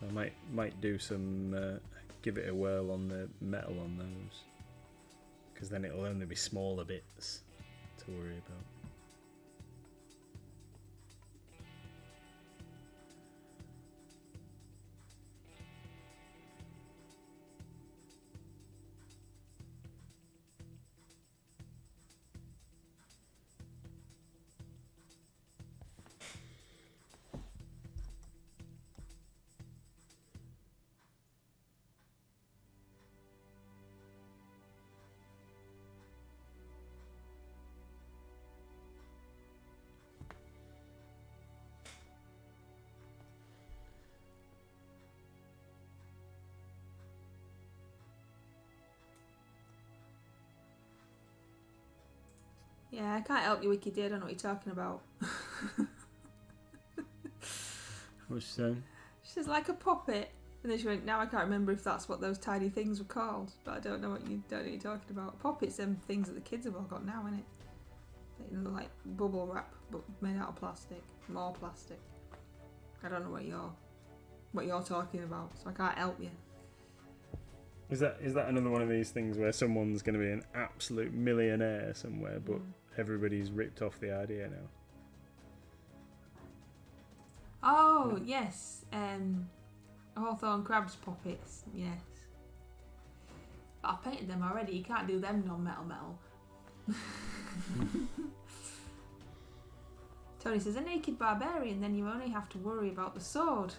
So I might do some, give it a whirl on the metal on those. Because then it'll only be smaller bits to worry about. Yeah, I can't help you, Wiki D. I don't know what you're talking about. What's she saying? She says, like a puppet. And then she went, now I can't remember if that's what those tiny things were called. But I don't know what you're talking about. Puppets, them things that the kids have all got now, innit? They look like bubble wrap, but made out of plastic. More plastic. I don't know what you're talking about, so I can't help you. Is that another one of these things where someone's going to be an absolute millionaire somewhere, but everybody's ripped off the idea now? Oh, yes. Hawthorne Crab's puppets, yes. But I've painted them already. You can't do them non-metal. Tony says, a naked barbarian, then you only have to worry about the sword.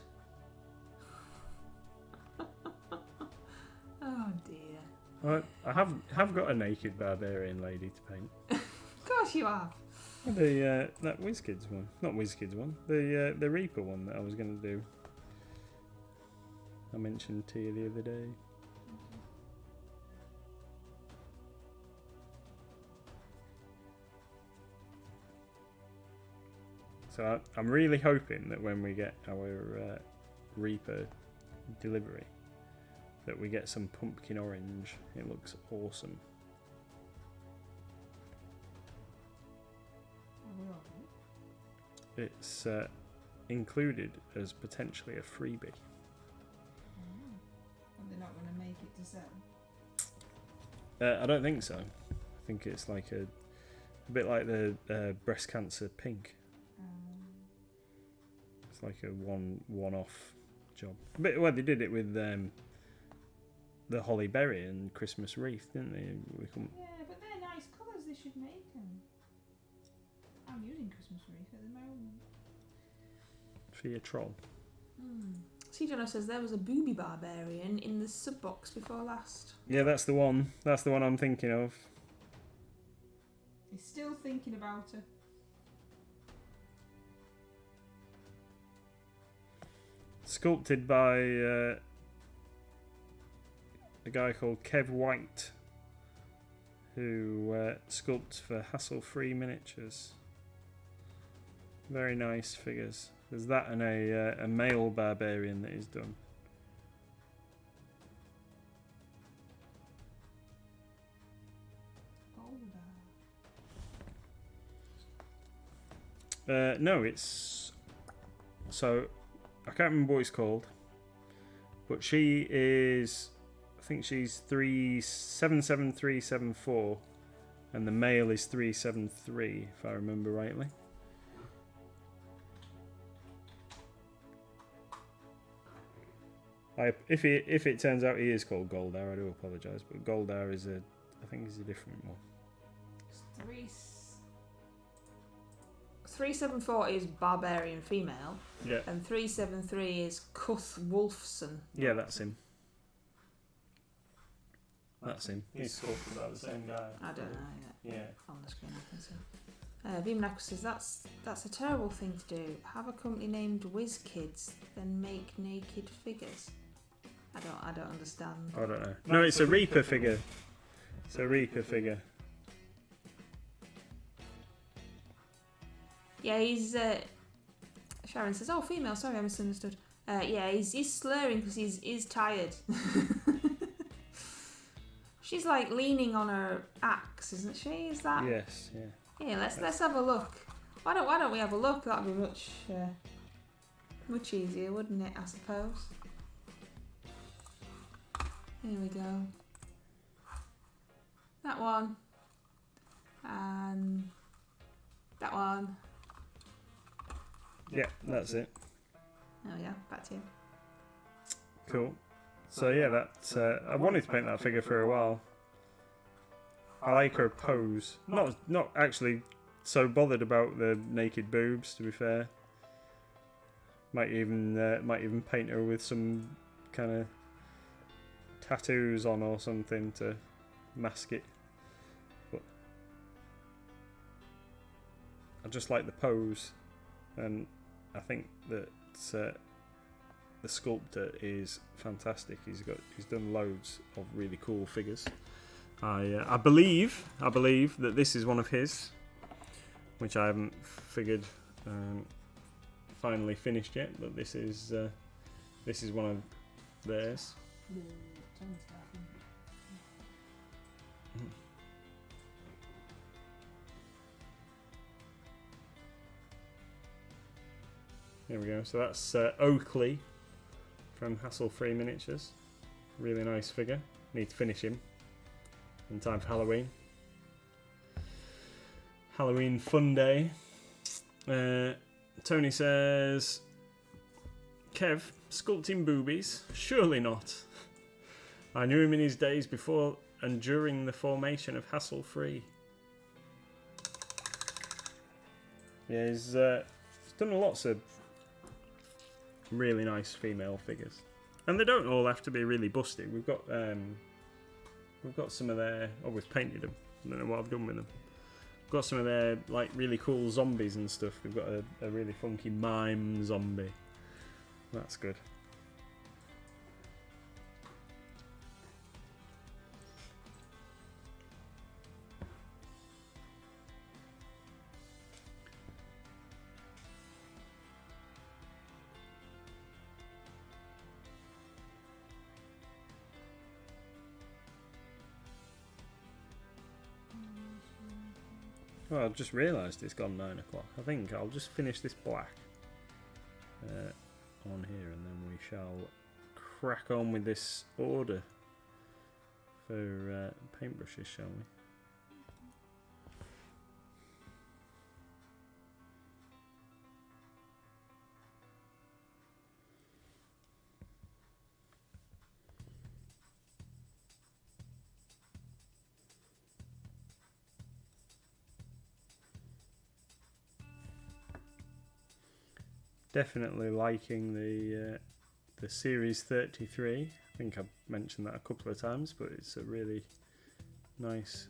Oh dear. I have got a naked barbarian lady to paint. Of course you have. The that WizKids one, not WizKids one, the Reaper one that I was going to do. I mentioned to you the other day. So I'm really hoping that when we get our Reaper delivery, that we get some pumpkin orange. It looks awesome. It's included as potentially a freebie. And they're not going to make it to sell? I don't think so. I think it's like a bit like the breast cancer pink. It's like a one-off job. Well, they did it with the holly berry and Christmas wreath, didn't they? Yeah, but they're nice colours. They should make them. I'm using Christmas wreath at the moment. For your troll. C. Jono says there was a booby barbarian in the sub box before last. Yeah, that's the one. That's the one I'm thinking of. He's still thinking about her. Sculpted by a guy called Kev White, who sculpts for Hassle-Free Miniatures. Very nice figures. There's that and a male barbarian that he's done. No, it's... So, I can't remember what it's called. But she is I think she's 377374, and the male is 373, if I remember rightly. If it turns out he is called Goldar, I do apologise, but Goldar is I think he's a different one. 374 is barbarian female. Yeah. And 373 is Cuth Wolfson. Yeah, that's him. That's him. He's sculpted about the same guy. I don't know yet. Yeah. On the screen I can see. Beamnack says that's a terrible thing to do. Have a company named WizKids, then make naked figures. I don't understand. I don't know. No, it's a Reaper figure. It's a Reaper figure. Yeah, he's. Sharon says, "Oh, female. Sorry, I misunderstood." Yeah, he's slurring because he's tired. She's like leaning on her axe, isn't she? Is that? Yes. Yeah. Yeah. Let's have a look. Why don't we have a look? That'd be much easier, wouldn't it? I suppose. Here we go. That one. And that one. Yeah, that's it. There we go. Back to you. Cool. So yeah, that's. I wanted to paint that figure for a while. I like her pose. Not actually so bothered about the naked boobs, to be fair. Might even paint her with some kind of tattoos on or something to mask it. But I just like the pose, and I think that the sculptor is fantastic. He's done loads of really cool figures. I believe that this is one of his, which I haven't figured finally finished yet. But this is one of theirs. There we go. So that's Oakley from Hassle-Free Miniatures. Really nice figure. Need to finish him in time for Halloween. Halloween fun day. Tony says, Kev, sculpting boobies? Surely not. I knew him in his days before and during the formation of Hassle-Free. Yeah, he's done lots of really nice female figures, and they don't all have to be really busty. We've got some of their. Oh, we've painted them. I don't know what I've done with them. We've got some of their like really cool zombies and stuff. We've got a really funky mime zombie. That's good. Well, I've just realised it's gone 9 o'clock. I think I'll just finish this black on here, and then we shall crack on with this order for paintbrushes, shall we? Definitely liking the Series 33. I think I've mentioned that a couple of times, but it's a really nice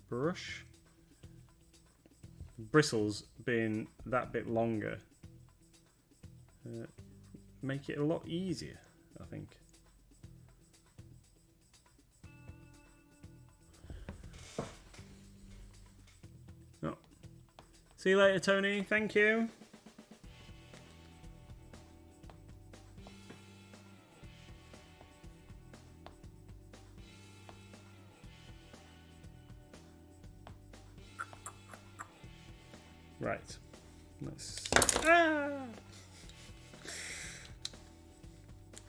brush. The bristles being that bit longer make it a lot easier, I think. Oh. See you later, Tony. Thank you. Right,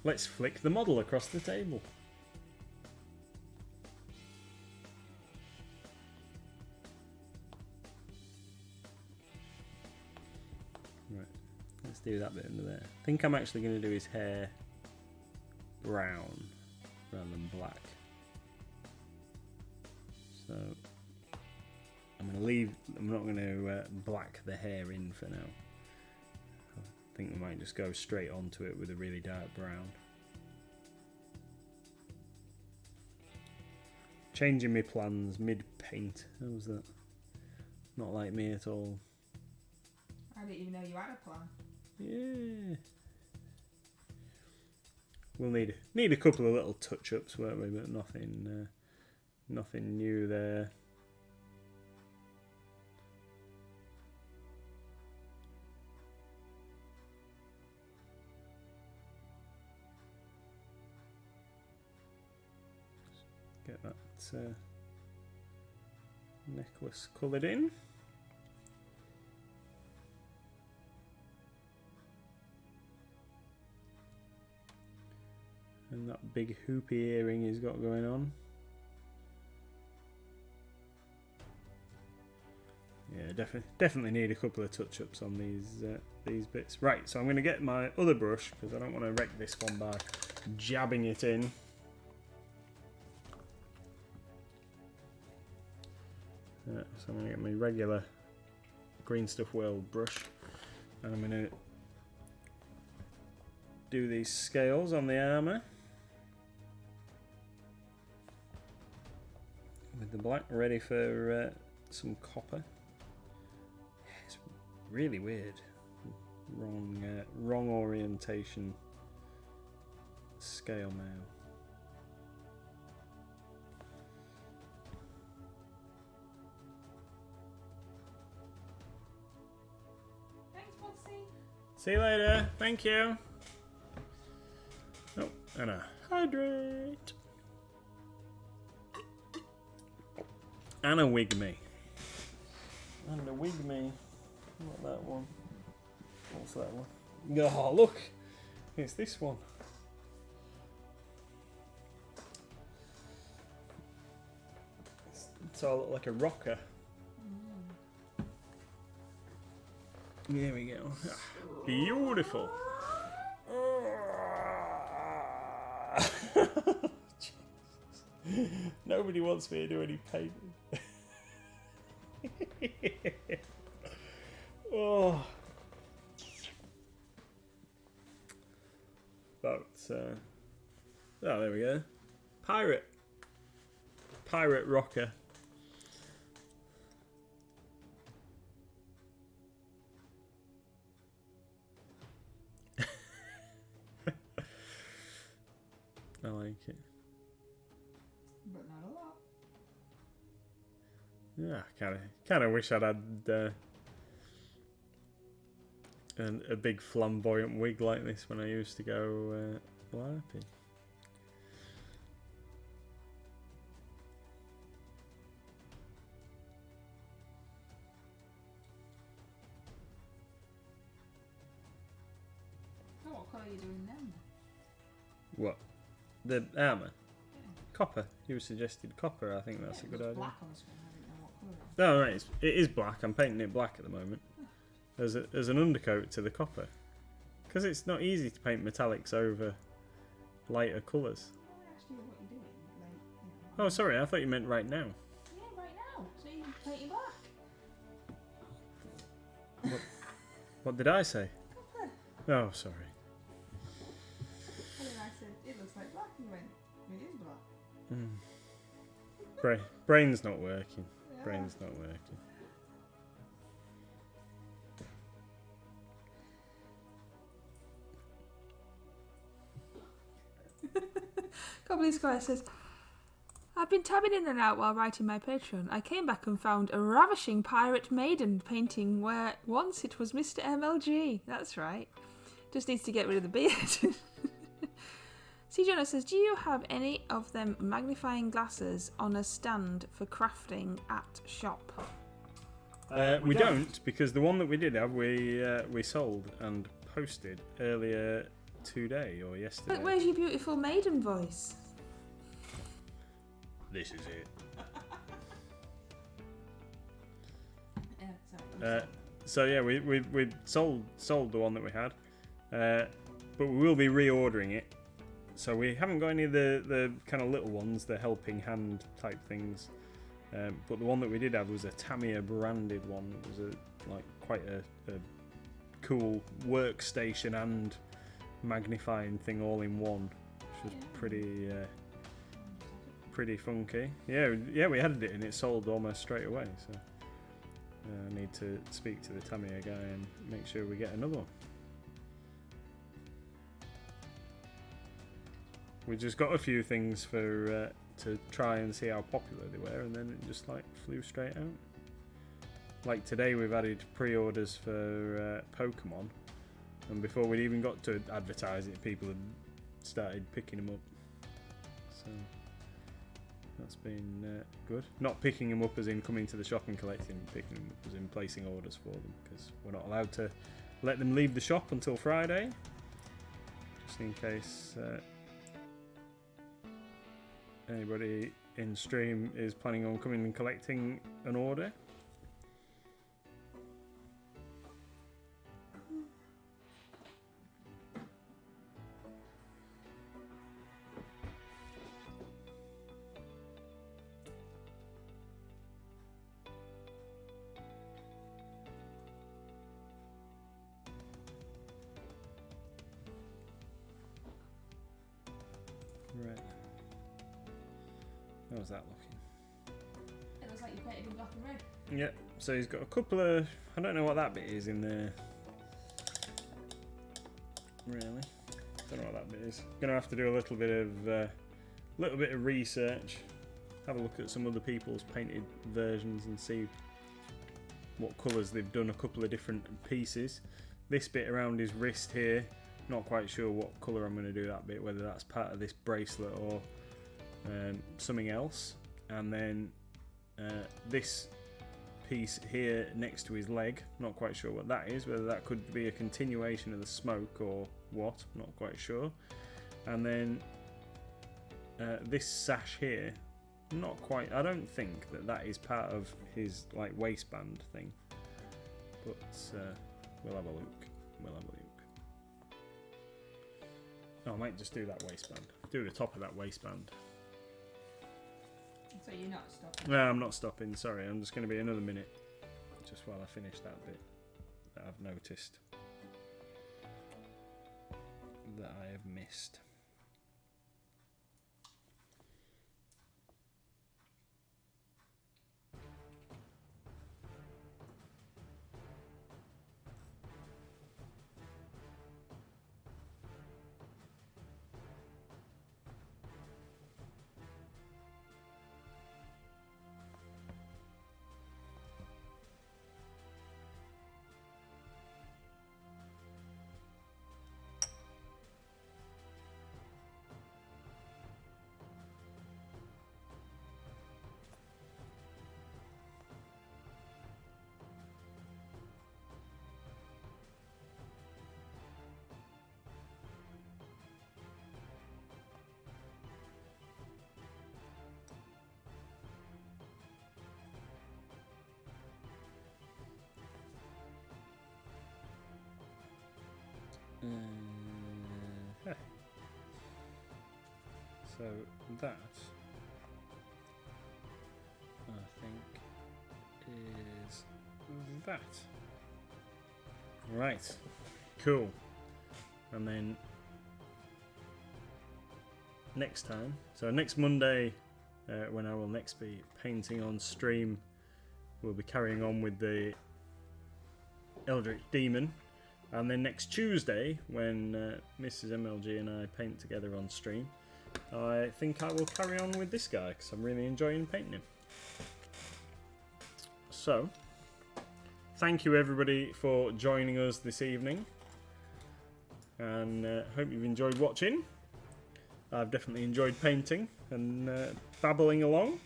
let's flick the model across the table. do that bit under there. I think I'm actually going to do his hair brown rather than black. So I'm going to leave. I'm not going to black the hair in for now. I think we might just go straight onto it with a really dark brown. Changing my plans mid-paint. How was that? Not like me at all. I didn't even know you had a plan. Yeah. We'll need a couple of little touch-ups, won't we? But nothing new there. Get that necklace coloured in. And that big hoopy earring he's got going on. Yeah, definitely need a couple of touch-ups on these bits. Right, so I'm going to get my other brush because I don't want to wreck this one by jabbing it in. So I'm going to get my regular Green Stuff World brush and I'm going to do these scales on the armour with the black, ready for some copper. It's really weird. Wrong orientation scale now. See you later. Thank you. Oh, and a hydrate. And a wig me. And a wig me. Not that one. What's that one? Oh, look. It's this one. It's all look like a rocker. There we go. Beautiful. Nobody wants me to do any painting. Oh. But, oh, there we go. Pirate rocker. I like it. But not a lot. Yeah, kind of wish I'd had a big flamboyant wig like this when I used to go LARPing. So what colour are you doing then? What? The armour? Yeah. Copper. You suggested copper. I think that's a good idea. Black on the screen. I didn't know what colour. No, right. It is black. I'm painting it black at the moment. As an undercoat to the copper. Because it's not easy to paint metallics over lighter colours. I asked you what you're doing. Like, you know. Oh, sorry. I thought you meant right now. Yeah, right now. So you can paint it black. What did I say? Copper. Oh, sorry. And then I said, it looks like black. And you went, it is black. Brain's not working. Yeah. Brain's not working. Goblin Square says, I've been tabbing in and out while writing my Patreon. I came back and found a ravishing pirate maiden painting where once it was Mr. MLG. That's right. Just needs to get rid of the beard. C. Jonah says, do you have any of them magnifying glasses on a stand for crafting at shop? We don't, because the one that we did have, we sold and posted earlier today or yesterday. But where's your beautiful maiden voice? This is it. Yeah, sorry. So yeah, we sold the one that we had. but we will be reordering it. So we haven't got any of the kind of little ones, the helping hand type things. But the one that we did have was a Tamiya branded one. It was quite a cool workstation and magnifying thing all in one, which was pretty funky. Yeah, we added it and it sold almost straight away. So I need to speak to the Tamiya guy and make sure we get another one. We just got a few things for to try and see how popular they were, and then it just flew straight out. Like today, we've added pre-orders for Pokemon, and before we'd even got to advertise it, people had started picking them up. So that's been good. Not picking them up as in coming to the shop and collecting, picking them up as in placing orders for them, because we're not allowed to let them leave the shop until Friday, just in case anybody in stream is planning on coming and collecting an order. Right. How's that looking? It looks like you painted in black and red. Yeah, so he's got a couple of... I don't know what that bit is in there. Really? Don't know what that bit is. Gonna have to do a little bit of research. Have a look at some other people's painted versions and see what colours they've done. A couple of different pieces. This bit around his wrist here, not quite sure what colour I'm going to do that bit, whether that's part of this bracelet or something else. And then this piece here next to his leg, not quite sure what that is, whether that could be a continuation of the smoke or what, not quite sure. And then this sash here, not quite, I don't think that is part of his waistband thing, but we'll have a look. Oh, I might just do that waistband. Do the top of that waistband. So you're not stopping? No, I'm not stopping. Sorry, I'm just going to be another minute, just while I finish that bit that I've noticed that I have missed. So that I think is that. Right, cool. And then next time, so next Monday, when I will next be painting on stream, we'll be carrying on with the Eldritch Demon. And then next Tuesday, when Mrs. MLG and I paint together on stream, I think I will carry on with this guy because I'm really enjoying painting him. So, thank you everybody for joining us this evening, and hope you've enjoyed watching. I've definitely enjoyed painting and babbling along.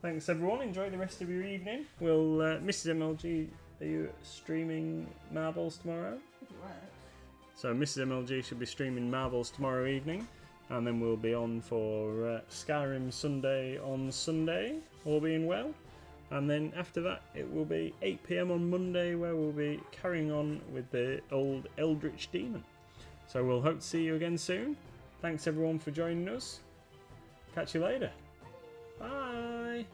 Thanks everyone, enjoy the rest of your evening. Will Mrs. MLG, are you streaming Marbles tomorrow? If it works. So Mrs. MLG should be streaming Marbles tomorrow evening, and then we'll be on for Skyrim Sunday on Sunday, all being well. And then after that, it will be 8 PM on Monday, where we'll be carrying on with the old Eldritch Demon. So we'll hope to see you again soon. Thanks everyone for joining us. Catch you later. Bye.